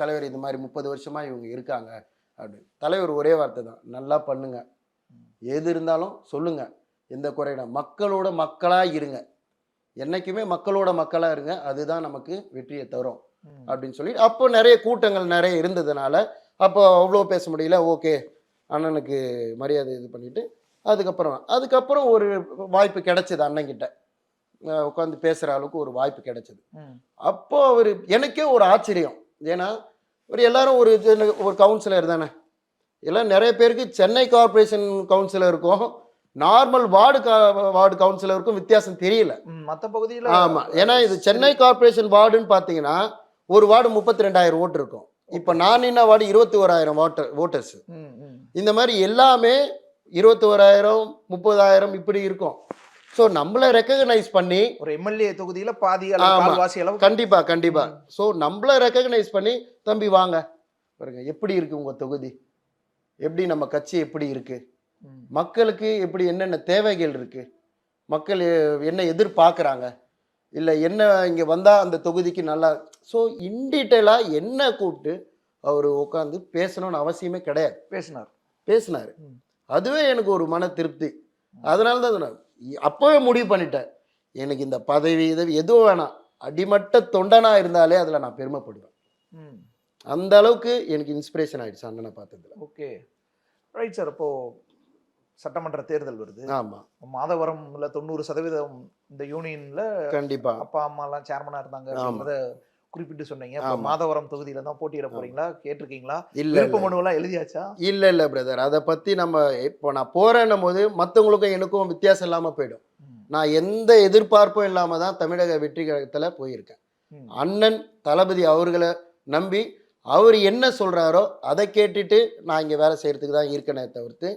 தலைவர் இது மாதிரி 30 வருஷமாக இவங்க இருக்காங்க அப்படின்னு. தலைவர் ஒரே வார்த்தை தான், நல்லா பண்ணுங்க, எது இருந்தாலும் சொல்லுங்க, எந்த குறையிட மக்களோட மக்களாக இருங்க, என்னைக்குமே மக்களோட மக்களாக இருங்க, அதுதான் நமக்கு வெற்றியை தரும் அப்படின்னு சொல்லி. அப்போ நிறைய கூட்டங்கள் நிறைய இருந்ததுனால அப்போ அவ்வளோ பேச முடியல. ஓகே, அண்ணனுக்கு மரியாதை இது பண்ணிட்டு அதுக்கப்புறம் ஒரு வாய்ப்பு கிடைச்சது, அண்ணன்கிட்ட உட்காந்து பேசுகிற அளவுக்கு ஒரு வாய்ப்பு கிடைச்சது. அப்போ அவர் எனக்கே ஒரு ஆச்சரியம். ஏன்னா ஒரு எல்லாரும் ஒரு கவுன்சிலர் தானே, எல்லாம் நிறைய பேருக்கு சென்னை கார்பரேஷன் கவுன்சிலருக்கும் நார்மல் வார்டு கவுன்சிலருக்கும் வித்தியாசம் தெரியல மற்ற பகுதியில். ஆமாம், ஏன்னா இது சென்னை கார்பரேஷன் வார்டுன்னு பார்த்தீங்கன்னா ஒரு வார்டு 32,000 ஓட்டு இருக்கும். இப்போ நான் என்ன வார்டு 21,000 ஓட்டர்ஸ். இந்த மாதிரி எல்லாமே 21,000 30,000 இப்படி இருக்கும். ஸோ நம்மளை ரெக்கக்னைஸ் பண்ணி ஒரு எம்எல்ஏ தொகுதியில் பாதி அளவு கண்டிப்பா. ஸோ நம்மளை ரெக்கக்னைஸ் பண்ணி தம்பி வாங்க பாருங்க எப்படி இருக்கு உங்க தொகுதி, எப்படி நம்ம கட்சி எப்படி இருக்கு, மக்களுக்கு எப்படி என்னென்ன தேவைகள் இருக்கு, மக்கள் என்ன எதிர்பார்க்குறாங்க, இல்லை என்ன இங்கே வந்தால் அந்த தொகுதிக்கு நல்லா. ஸோ இன்டீட்டெயிலாக என்ன கூப்பிட்டு அவர் உட்காந்து பேசணும்னு அவசியமே கிடையாது. பேசினார். அதுவே எனக்கு ஒரு மன திருப்தி. அதனால தான் நான் அப்போவே முடிவு பண்ணிட்டேன், எனக்கு இந்த பதவி எதுவும் வேணாம், அடிமட்ட தொண்டனாக இருந்தாலே அதில் நான் பெருமைப்படுவேன். அந்த அளவுக்கு எனக்கு இன்ஸ்பிரேஷன் ஆயிடுச்சு அண்ணனை பார்த்ததுல. Okay right sir. இப்போ சட்டமன்ற தேர்தல் வருது. ஆமா, மாதவரம்ல 90% இந்த யூனியன்ல கண்டிப்பா அப்பா அம்மா எல்லாம் சேர்மனா இருந்தாங்க குறிப்பிட்டு சொன்னீங்க. மாதவரம் தொகுதியில தான் போட்டியிட போறீங்களா, கேட்டிருக்கீங்களா? விருப்ப மனுவெல்லாம் எழுதியாச்சா? இல்ல பிரதர், அதை பத்தி நம்ம இப்போ நான் போறேன்னும் போது மற்றவங்களுக்கும் எனக்கும் வித்தியாசம் இல்லாம போயிடும். நான் எந்த எதிர்பார்ப்பும் இல்லாம தான் தமிழக வெற்றி கழகத்துல போயிருக்கேன். அண்ணன் தளபதி அவர்களை நம்பி அவர் என்ன சொல்றாரோ அதை கேட்டுட்டு நான் இங்க வேலை செய்யறதுக்கு தான் இருக்கேனே தவிர்த்து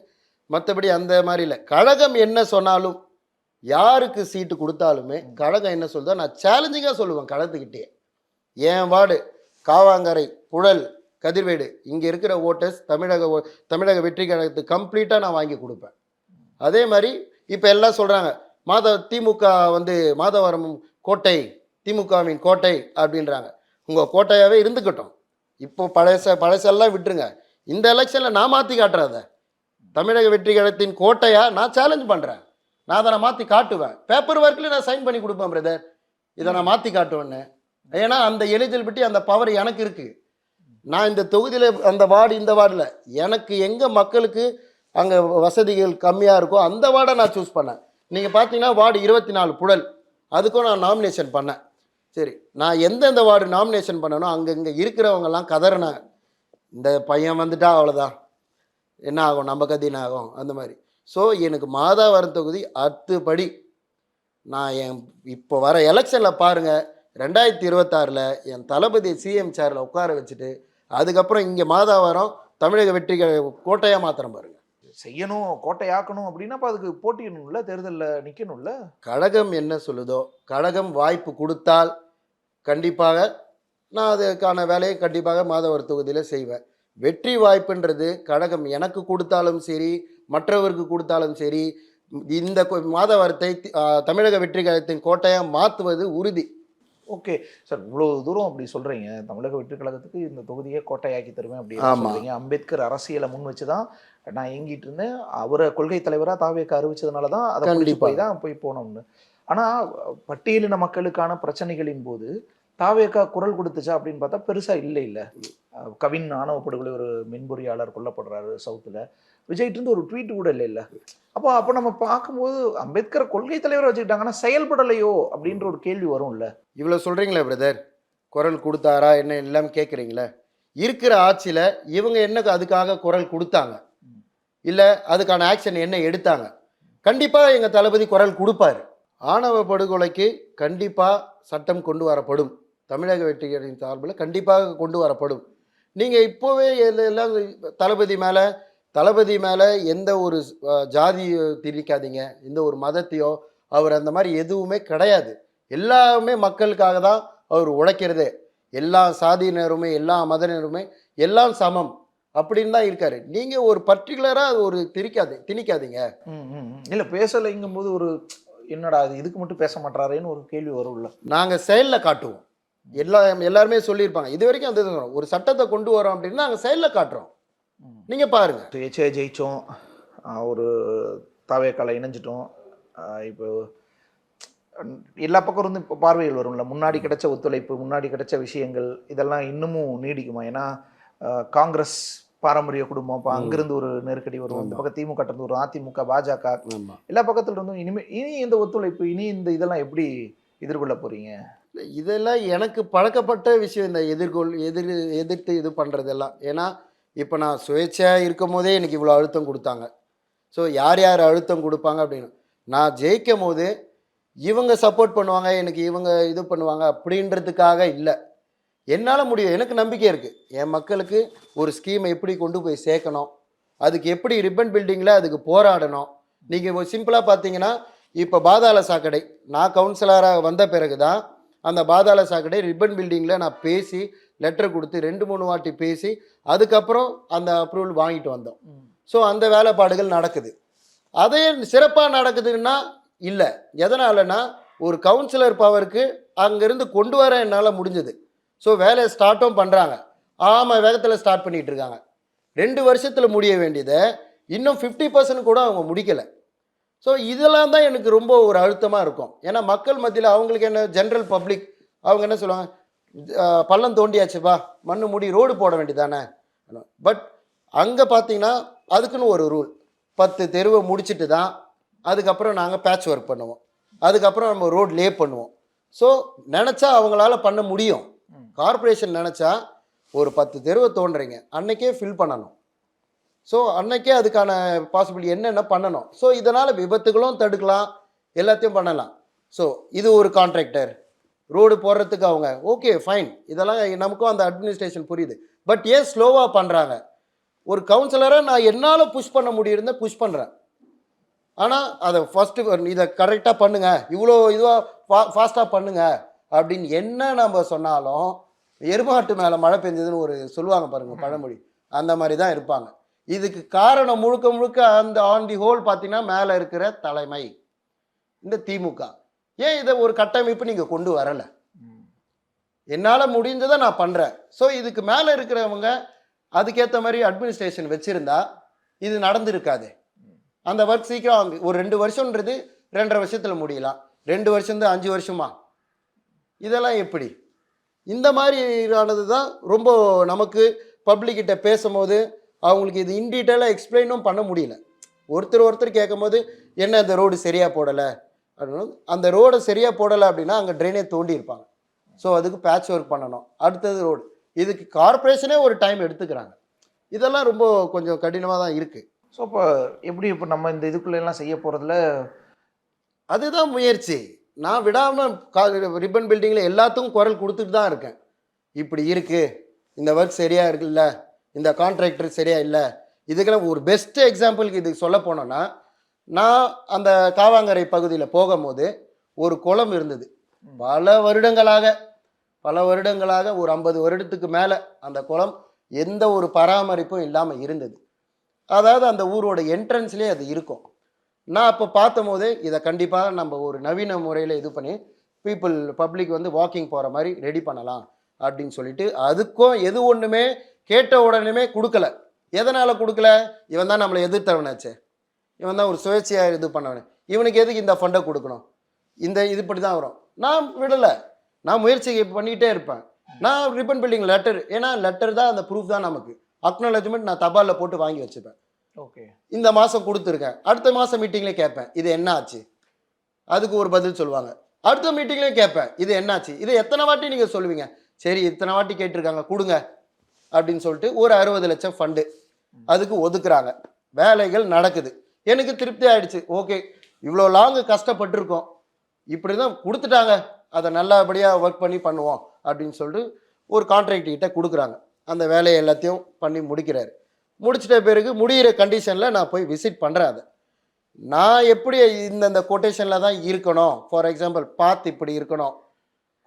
மற்றபடி அந்த மாதிரி இல்லை. கழகம் என்ன சொன்னாலும் யாருக்கு சீட்டு கொடுத்தாலுமே கழகம் என்ன சொல்றதோ நான் சேலஞ்சிங்காக சொல்லுவேன். கழகத்துக்கிட்டே என் வார்டு காவாங்கரை புழல் கதிர்வேடு இங்கே இருக்கிற ஓட்டர்ஸ் தமிழக வெற்றி கழகத்துக்கு கம்ப்ளீட்டாக நான் வாங்கி கொடுப்பேன். அதே மாதிரி இப்போ எல்லாம் சொல்கிறாங்க திமுக வந்து மாதவரம் கோட்டை திமுகவின் கோட்டை அப்படின்றாங்க. உங்கள் கோட்டையாகவே இருந்துக்கட்டும், இப்போ பழசெல்லாம் விட்டுருங்க. இந்த எலெக்ஷனில் நான் மாற்றி காட்டுறத தமிழக வெற்றி கழகத்தின் கோட்டையா நான் சேலஞ்ச் பண்ணுறேன். நான் அதை நான் மாற்றி காட்டுவேன். பேப்பர் ஒர்க்கில் நான் சைன் பண்ணி கொடுப்பேன் பிரதர், இதை நான் மாற்றி காட்டுவேன்னு. ஏன்னா அந்த எலிஜிபிலிட்டி அந்த பவர் எனக்கு இருக்குது. நான் இந்த தொகுதியில் அந்த வார்டு இந்த வார்டில் எனக்கு எங்கே மக்களுக்கு அங்கே வசதிகள் கம்மியாக இருக்கோ அந்த வார்டை நான் சூஸ் பண்ணேன். நீங்கள் பார்த்தீங்கன்னா வார்டு 24 புழல், அதுக்கும் நான் நாமினேஷன் பண்ணேன். சரி, நான் எந்தெந்த வார்டு நாமினேஷன் பண்ணனோ அங்கே இருக்கிறவங்கெல்லாம் கதறினாங்க, இந்த பையன் வந்துட்டா அவ்வளோதான், என்ன ஆகும், நம்ம கதி என்ன ஆகும் அந்த மாதிரி. ஸோ எனக்கு மாதவரம் தொகுதி அத்துப்படி நான் இப்போ வர எலெக்ஷனில் பாருங்கள் 2026 என் தளபதி சிஎம் சேரில் உட்கார வச்சுட்டு அதுக்கப்புறம் இங்கே மாதவரம் தமிழக வெற்றி கோட்டையாக மாத்திரம் பாருங்கள். செய்யணும், கோட்டையாக்கணும் அப்படின்னா அப்போ அதுக்கு போட்டியணும்ல, தேர்தலில் நிற்கணும்ல. கழகம் என்ன சொல்லுதோ, கழகம் வாய்ப்பு கொடுத்தால் கண்டிப்பாக நான் அதுக்கான வேலையை கண்டிப்பாக மாதவரம் தொகுதியில் செய்வேன். வெற்றி வாய்ப்புன்றது கழகம் எனக்கு கொடுத்தாலும் சரி, மற்றவருக்கு கொடுத்தாலும் சரி, இந்த மாதவரத்தை தமிழக வெற்றி கழகத்தின் கோட்டையாக மாற்றுவது உறுதி. ஓகே சார், இவ்வளோ தூரம் அப்படி சொல்கிறீங்க, தமிழக வெற்றி கழகத்துக்கு இந்த தொகுதியை கோட்டையாக்கி தருவேன் அப்படி சொல்கிறீங்க. அம்பேத்கர் அரசியலை முன் வச்சு தான் நான் இயங்கிட்டு இருந்தேன், அவரை கொள்கை தலைவராக தாவேக்கா அறிவிச்சதுனால தான் அதை கண்டிப்பாக போய் போனோம்னு. ஆனால் பட்டியலின மக்களுக்கான பிரச்சனைகளின் போது தாவேக்கா குரல் கொடுத்துச்சா அப்படின்னு பார்த்தா பெருசாக இல்லை. கவின் ஆணவ படுகொலை ஒரு மென்பொறியாளர் கொல்லப்படுறாரு சவுத்தில், விஜய்ட்டு இருந்து ஒரு ட்வீட் கூட இல்லை. அப்போ நம்ம பார்க்கும்போது அம்பேத்கர் கொள்கை தலைவரை வச்சுக்கிட்டாங்கன்னா செயல்படலையோ அப்படின்ற ஒரு கேள்வி வரும்ல. இவ்வளோ சொல்கிறீங்களே பிரதர், குரல் கொடுத்தாரா என்ன எல்லாம் கேட்குறீங்களே, இருக்கிற ஆட்சியில் இவங்க என்ன அதுக்காக குரல் கொடுத்தாங்க, இல்லை அதுக்கான ஆக்ஷன் என்ன எடுத்தாங்க? கண்டிப்பாக எங்கள் தளபதி குரல் கொடுப்பார். ஆணவ படுகொலைக்கு கண்டிப்பாக சட்டம் கொண்டு வரப்படும், தமிழக வெற்றிகளின் சார்பில் கண்டிப்பாக கொண்டு வரப்படும். நீங்கள் இப்போவே எல்லாம் தளபதி மேலே எந்த ஒரு ஜாதியோ திணிக்காதீங்க, எந்த ஒரு மதத்தையோ, அவர் அந்த மாதிரி எதுவுமே கிடையாது. எல்லாமே மக்களுக்காக தான் அவர் உழைக்கிறதே. எல்லா சாதியினருமே எல்லா மதத்தினருமே எல்லாம் சமம் அப்படின்னு தான் இருக்காரு. நீங்கள் ஒரு பர்டிகுலராக ஒரு திணிக்காதீங்க. இல்லை பேசலைங்கும் போது ஒரு என்னடா அது இதுக்கு மட்டும் பேச மாட்டாரேன்னு ஒரு கேள்வி வரும்ல. நாங்கள் செயலில் காட்டுவோம். எல்லாருமே சொல்லியிருப்பாங்க இது வரைக்கும். அந்த ஒரு சட்டத்தை கொண்டு வரோம் அப்படின்னா நாங்கள் செயலில் காட்டுறோம், நீங்கள் பாருங்கள். சுயேட்சையை ஜெயித்தோம், ஒரு தாவேக்கால இணைஞ்சிட்டோம். இப்போ எல்லா பக்கம் இருந்து இப்போ பார்வைகள் வரும்ல, முன்னாடி கிடைச்ச ஒத்துழைப்பு, முன்னாடி கிடைச்ச விஷயங்கள் இதெல்லாம் இன்னமும் நீடிக்குமா? ஏன்னா காங்கிரஸ் பாரம்பரிய குடும்பம், இப்போ அங்கிருந்து ஒரு நெருக்கடி வரும், இந்த பக்கம் திமுக இருந்து ஒரு அதிமுக, பாஜக, எல்லா பக்கத்துல இருந்தும் இனி இந்த ஒத்துழைப்பு, இனி இந்த இதெல்லாம் எப்படி எதிர்கொள்ள போறீங்க? இதெல்லாம் எனக்கு பழக்கப்பட்ட விஷயம், இந்த எதிர்த்து இது பண்ணுறதெல்லாம். ஏன்னா இப்போ நான் சுயேட்சையாக இருக்கும் போதே எனக்கு இவ்வளோ அழுத்தம் கொடுத்தாங்க. ஸோ யார் அழுத்தம் கொடுப்பாங்க அப்படின்னு, நான் ஜெயிக்கும் போது இவங்க சப்போர்ட் பண்ணுவாங்க, எனக்கு இவங்க இது பண்ணுவாங்க அப்படின்றதுக்காக இல்லை. என்னால் முடியும், எனக்கு நம்பிக்கை இருக்குது. என் மக்களுக்கு ஒரு ஸ்கீமை எப்படி கொண்டு போய் சேர்க்கணும், அதுக்கு எப்படி ரிப்பன் பில்டிங்கில் அதுக்கு போராடணும். நீங்கள் சிம்பிளாக பார்த்தீங்கன்னா, இப்போ பாதாள சாக்கடை நான் கவுன்சிலராக வந்த பிறகு தான் அந்த பாதாள சாக்கடை ரிப்பன் பில்டிங்கில் நான் பேசி லெட்டர் கொடுத்து 2-3 வாட்டி பேசி அதுக்கப்புறம் அந்த அப்ரூவல் வாங்கிட்டு வந்தோம். ஸோ அந்த வேலைப்பாடுகள் நடக்குது. அதே சிறப்பாக நடக்குதுன்னா இல்லை. எதனாலனா ஒரு கவுன்சிலர் பவருக்கு அங்கேருந்து கொண்டு வர என்னால் முடிஞ்சது. ஸோ வேலையை ஸ்டார்ட்டும் பண்ணுறாங்க, ஆமாம் வேகத்தில் ஸ்டார்ட் பண்ணிகிட்டு இருக்காங்க. 2 வருஷத்தில் முடிய வேண்டியதை இன்னும் 50% கூட அவங்க முடிக்கலை. ஸோ இதெல்லாம் தான் எனக்கு ரொம்ப ஒரு அழுத்தமாக இருக்கும். ஏன்னா மக்கள் மத்தியில் அவங்களுக்கு என்ன, ஜென்ரல் பப்ளிக் அவங்க என்ன சொல்லுவாங்க, பள்ளம் தோண்டியாச்சுப்பா, மண்ணு மூடி ரோடு போட வேண்டியதானே. பட் அங்கே பார்த்தீங்கன்னா அதுக்குன்னு ஒரு ரூல், 10 தெருவை முடிச்சுட்டு தான் அதுக்கப்புறம் நாங்கள் பேட்ச் ஒர்க் பண்ணுவோம், அதுக்கப்புறம் நம்ம ரோடு லே பண்ணுவோம். ஸோ நினச்சா அவங்களால பண்ண முடியும். கார்பரேஷன் நினச்சா ஒரு 10 தெருவை தோன்றீங்க அன்னைக்கே ஃபில் பண்ணணும். ஸோ அன்னைக்கே அதுக்கான பாசிபிலிட்டி என்னென்ன பண்ணணும். ஸோ இதனால் விபத்துகளும் தடுக்கலாம், எல்லாத்தையும் பண்ணலாம். ஸோ இது ஒரு கான்ட்ராக்டர் ரோடு போடுறதுக்கு அவங்க ஓகே ஃபைன், இதெல்லாம் நமக்கும் அந்த அட்மினிஸ்ட்ரேஷன் புரியுது. பட் ஏன் ஸ்லோவாக பண்ணுறாங்க? ஒரு கவுன்சிலராக நான் என்னால் புஷ் பண்ண முடியிருந்தால் புஷ் பண்ணுறேன். ஆனால் அதை ஃபஸ்ட்டு இதை கரெக்டாக பண்ணுங்கள், இவ்வளோ இதுவாக ஃபாஸ்ட்டாக பண்ணுங்கள் அப்படின்னு என்ன நம்ம சொன்னாலும், எருமாட்டு மேலே மழை பெஞ்சதுன்னு ஒரு சொல்லுவாங்க பாருங்கள் பழமொழி, அந்த மாதிரி தான் இருப்பாங்க. இதுக்கு காரணம் முழுக்க அந்த ஆன் தி ஹோல் பார்த்தீங்கன்னா மேலே இருக்கிற தலைமை, இந்த திமுக. ஏன் இதை ஒரு கட்டமைப்பு நீங்கள் கொண்டு வரலை? என்னால் முடிஞ்சதை நான் பண்ணுறேன். ஸோ இதுக்கு மேலே இருக்கிறவங்க அதுக்கேற்ற மாதிரி அட்மினிஸ்ட்ரேஷன் வச்சுருந்தா இது நடந்திருக்காது. அந்த ஒர்க் சீக்கிரம் ஒரு 2 வருஷன்றது 2.5 வருஷத்தில் முடியலாம், 2 வருஷம் 5 வருஷமா, இதெல்லாம் எப்படி? இந்த மாதிரியானது தான் ரொம்ப நமக்கு பப்ளிக்கிட்ட பேசும்போது அவங்களுக்கு இது இன்டீட்டெயிலாக எக்ஸ்பிளைனும் பண்ண முடியல. ஒருத்தர் கேட்கும் போது என்ன இந்த ரோடு சரியாக போடலை அப்படின்னா, அந்த ரோடை சரியாக போடலை அப்படின்னா அங்கே ட்ரெயினே தோண்டி இருப்பாங்க. ஸோ அதுக்கு பேட்ச் ஒர்க் பண்ணணும், அடுத்தது ரோடு, இதுக்கு கார்பரேஷனே ஒரு டைம் எடுத்துக்கிறாங்க. இதெல்லாம் ரொம்ப கொஞ்சம் கடினமாக தான் இருக்குது. ஸோ இப்போ எப்படி இப்போ நம்ம இந்த இதுக்குள்ளெல்லாம் செய்ய போகிறதுல அதுதான் முயற்சி. நான் விடாமல் ரிப்பன் பில்டிங்கில் எல்லாத்துக்கும் குரல் கொடுத்துட்டு தான் இருக்கேன். இப்படி இருக்குது, இந்த ஒர்க் சரியாக இருக்குல்ல, இந்த கான்ட்ராக்டர் சரியாக இல்லை, இதுக்கெல்லாம் ஒரு பெஸ்ட்டு எக்ஸாம்பிளுக்கு இதுக்கு சொல்ல போனோன்னா, நான் அந்த காவாங்கரை பகுதியில் போகும்போது ஒரு குளம் இருந்தது. பல வருடங்களாக ஒரு 50 வருடத்துக்கு மேலே அந்த குளம் எந்த ஒரு பராமரிப்பும் இல்லாமல் இருந்தது. அதாவது அந்த ஊரோட என்ட்ரன்ஸ்லேயே அது இருக்கும். நான் அப்போ பார்த்தும் போதே இதை கண்டிப்பாக நம்ம ஒரு நவீன முறையில் இது பண்ணி பப்ளிக் வந்து வாக்கிங் போகிற மாதிரி ரெடி பண்ணலாம் அப்படின்னு சொல்லிட்டு அதுக்கும் எது ஒன்றுமே கேட்ட உடனே கொடுக்கல. எதனால் கொடுக்கல? இவன் தான் நம்மளை எதிர்த்தவனாச்சே, இவன் தான் ஒரு சுயேட்சையாக இது பண்ணவனே, இவனுக்கு எதுக்கு இந்த ஃபண்டை கொடுக்கணும், இது இப்படி தான் வரும். நான் விடலை, நான் முயற்சி பண்ணிகிட்டே இருப்பேன். நான் ரிப்பன் பில்டிங் லெட்டர், ஏன்னா லெட்டர் தான் அந்த ப்ரூஃப் தான் நமக்கு. அக்னாலஜ்மெண்ட் நான் தபாலில் போட்டு வாங்கி வச்சுப்பேன். ஓகே, இந்த மாதம் கொடுத்துருக்கேன், அடுத்த மாதம் மீட்டிங்லேயே கேட்பேன் இது என்ன ஆச்சு, அதுக்கு ஒரு பதில் சொல்லுவாங்க. அடுத்த மீட்டிங்லேயும் கேட்பேன் இது என்னாச்சு, இது எத்தனை வாட்டி நீங்கள் சொல்லுவீங்க, சரி இத்தனை வாட்டி கேட்டிருக்காங்க கொடுங்க அப்படின்னு சொல்லிட்டு ஒரு 60 லட்சம் ஃபண்டு அதுக்கு ஒதுக்குறாங்க. வேலைகள் நடக்குது, எனக்கு திருப்தி ஆயிடுச்சு. ஓகே, இவ்வளோ லாங்கு கஷ்டப்பட்டிருக்கோம், இப்படி தான் கொடுத்துட்டாங்க, அதை நல்லபடியாக ஒர்க் பண்ணி பண்ணுவோம் அப்படின்னு சொல்லிட்டு ஒரு கான்ட்ராக்ட் கிட்ட கொடுக்குறாங்க. அந்த வேலையை எல்லாத்தையும் பண்ணி முடிக்கிறாரு. முடிச்சிட்ட பிறகு முடிகிற கண்டிஷனில் நான் போய் விசிட் பண்ணுறேன். அதை நான் எப்படி இந்த கொட்டேஷனில் தான் இருக்கணும். ஃபார் எக்ஸாம்பிள் பாத் இப்படி இருக்கணும்,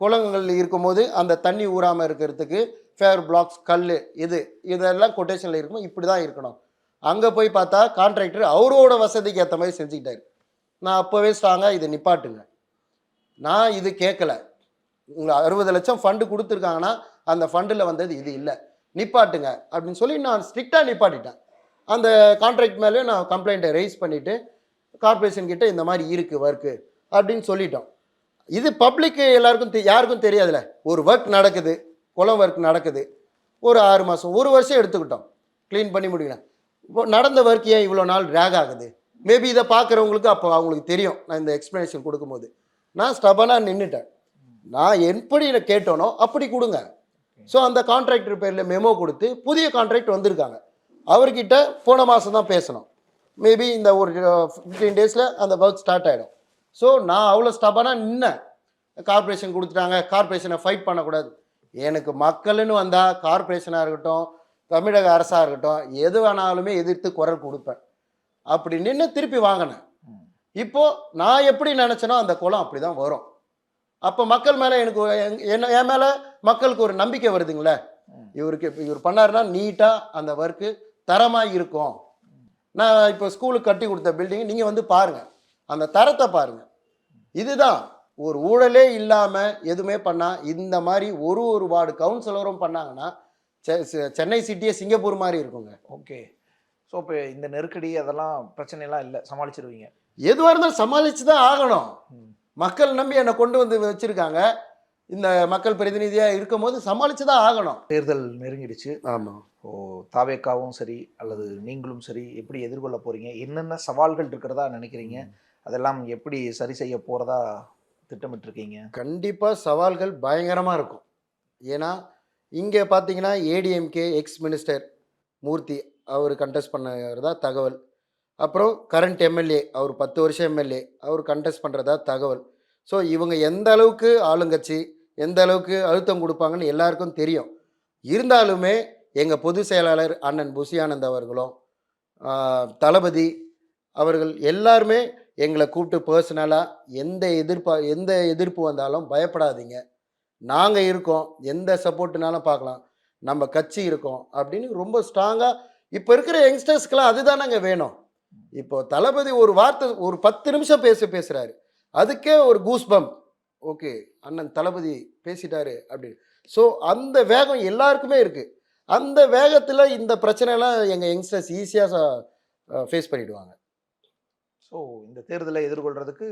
குளங்கள் இருக்கும்போது அந்த தண்ணி ஊறாமல் இருக்கிறதுக்கு ஃபேர் பிளாக்ஸ் கல் இதெல்லாம் கொட்டேஷனில் இருக்கணும், இப்படி தான் இருக்கணும். அங்கே போய் பார்த்தா கான்ட்ராக்டர் அவரோட வசதிக்கு ஏற்ற மாதிரி செஞ்சுக்கிட்டாரு. நான் அப்போவே ஸ்ட்ராங்காக இதை நிப்பாட்டுங்க, நான் இது கேட்கல, உங்களை 60 லட்சம் ஃபண்டு கொடுத்துருக்காங்கன்னா அந்த ஃபண்டில் வந்தது இது இல்லை, நிப்பாட்டுங்க அப்படின்னு சொல்லி நான் ஸ்ட்ரிக்டாக நிப்பாட்டிட்டேன். அந்த கான்ட்ராக்ட் மேலேயும் நான் கம்ப்ளைண்ட்டை ரைஸ் பண்ணிவிட்டு கார்பரேஷன் கிட்ட இந்த மாதிரி இருக்குது ஒர்க்கு அப்படின்னு சொல்லிட்டோம். இது பப்ளிக்கு எல்லாருக்கும் யாருக்கும் தெரியாதுல்ல. ஒரு ஒர்க் நடக்குது, குளம் ஒர்க் நடக்குது, ஒரு 6 மாதம் 1 வருஷம் எடுத்துக்கிட்டோம் க்ளீன் பண்ணி முடியல. இப்போ நடந்த ஒர்க் ஏன் இவ்வளோ நாள் ட்ராக் ஆகுது? மேபி இதை பார்க்குறவங்களுக்கு அப்போ அவங்களுக்கு தெரியும். நான் இந்த எக்ஸ்ப்ளனேஷன் கொடுக்கும்போது நான் ஸ்டபனாக நின்றுட்டேன். நான் எப்படி கேட்டோனோ அப்படி கொடுங்க. ஸோ அந்த கான்ட்ராக்டர் பேரில் மெமோ கொடுத்து புதிய கான்ட்ராக்ட் வந்திருக்காங்க, அவர்கிட்ட போன மாதம் தான் பேசணும். மேபி இந்த ஒரு 15 டேஸில் அந்த ஒர்க் ஸ்டார்ட் ஆகிடும். ஸோ நான் அவ்வளோ ஸ்டபனாக நின்னேன். கார்பரேஷன் கொடுத்துட்டாங்க, கார்பரேஷனை ஃபைட் பண்ணக்கூடாது. எனக்கு மக்கள்னு வந்தால் கார்பரேஷனாக இருக்கட்டும், தமிழக அரசாக இருக்கட்டும், எது வேணாலுமே எதிர்த்து குரல் கொடுப்பேன். அப்படி நின்று திருப்பி வாங்கினேன். இப்போது நான் எப்படி நினச்சேனோ அந்த குளம் அப்படி தான் வரும். அப்போ மக்கள் மேலே எனக்கு என் மேலே மக்களுக்கு ஒரு நம்பிக்கை வருதுங்களே, இவர் பண்ணாருன்னா நீட்டாக அந்த ஒர்க்கு தரமாக இருக்கும். நான் இப்போ ஸ்கூலுக்கு கட்டி கொடுத்த பில்டிங் நீங்கள் வந்து பாருங்கள், அந்த தரத்தை பாருங்கள். இதுதான் ஒரு ஊழலே இல்லாமல் எதுவுமே பண்ணால் இந்த மாதிரி ஒரு வார்டு கவுன்சிலரும் பண்ணாங்கன்னா சென்னை சிட்டியே சிங்கப்பூர் மாதிரி இருக்குங்க. ஓகே, ஸோ இப்போ இந்த நெருக்கடி அதெல்லாம் பிரச்சனைலாம் இல்லை, சமாளிச்சிருவீங்க? எதுவாக இருந்தாலும் சமாளித்து தான் ஆகணும். மக்கள் நம்பி என்னை கொண்டு வந்து வச்சுருக்காங்க, இந்த மக்கள் பிரதிநிதியாக இருக்கும் போது சமாளித்து தான் ஆகணும். தேர்தல் நெருங்கிடுச்சு. ஆமாம். ஓ, தாவேக்காவும் சரி அல்லது நீங்களும் சரி எப்படி எதிர்கொள்ள போகிறீங்க, என்னென்ன சவால்கள் இருக்கிறதா நினைக்கிறீங்க, அதெல்லாம் எப்படி சரி செய்ய போகிறதா திட்டமிட்டிருக்கீங்க? கண்டிப்பாக சவால்கள் பயங்கரமாக இருக்கும். ஏன்னா இங்கே பார்த்தீங்கன்னா ஏடிஎம்கே எக்ஸ் மினிஸ்டர் மூர்த்தி அவர் கண்டெஸ்ட் பண்ணுறதா தகவல். அப்புறம் கரண்ட் எம்எல்ஏ அவர் 10 வருஷம் எம்எல்ஏ அவர் கண்டெஸ்ட் பண்ணுறதா தகவல். ஸோ இவங்க எந்த அளவுக்கு ஆளுங்கட்சி எந்த அளவுக்கு அழுத்தம் கொடுப்பாங்கன்னு எல்லாருக்கும் தெரியும். இருந்தாலுமே எங்கள் பொதுச் செயலாளர் அண்ணன் புசி ஆனந்த் அவர்களும் தளபதி அவர்கள் எல்லாருமே எங்களை கூப்பிட்டு பர்சனலாக எந்த எதிர்ப்பு வந்தாலும் பயப்படாதீங்க, நாங்கள் இருக்கோம், எந்த சப்போர்ட்டுனாலும் பார்க்கலாம், நம்ம கட்சி இருக்கோம் அப்படின்னு ரொம்ப ஸ்ட்ராங்காக. இப்போ இருக்கிற யங்ஸ்டர்ஸ்க்கெலாம் அதுதான் நாங்கள் வேணும். இப்போ தளபதி ஒரு வார்த்தை ஒரு 10 நிமிஷம் பேசுகிறாரு, அதுக்கே ஒரு கூஸ் பம்ப். ஓகே, அண்ணன் தளபதி பேசிட்டாரு அப்படின்னு. ஸோ அந்த வேகம் எல்லாருக்குமே இருக்குது. அந்த வேகத்தில் இந்த பிரச்சனைலாம் எங்கள் யங்ஸ்டர்ஸ் ஈஸியாக ஃபேஸ் பண்ணிவிடுவாங்க. ஸோ இந்த தேர்தலை எதிர்கொள்கிறதுக்கு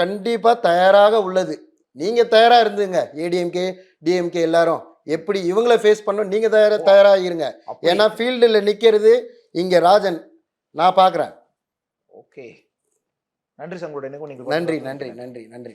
கண்டிப்பாக தயாராக உள்ளது. நீங்கள் தயாராக இருந்துங்க, ஏடிஎம்கே டிஎம்கே எல்லாரும் எப்படி இவங்களை ஃபேஸ் பண்ணணும், நீங்கள் தயாராக இருங்க. ஏன்னா ஃபீல்டில் நிற்கிறது இங்கே ராஜன், நான் பார்க்குறேன். ஓகே, நன்றி சங்கோட. நன்றி.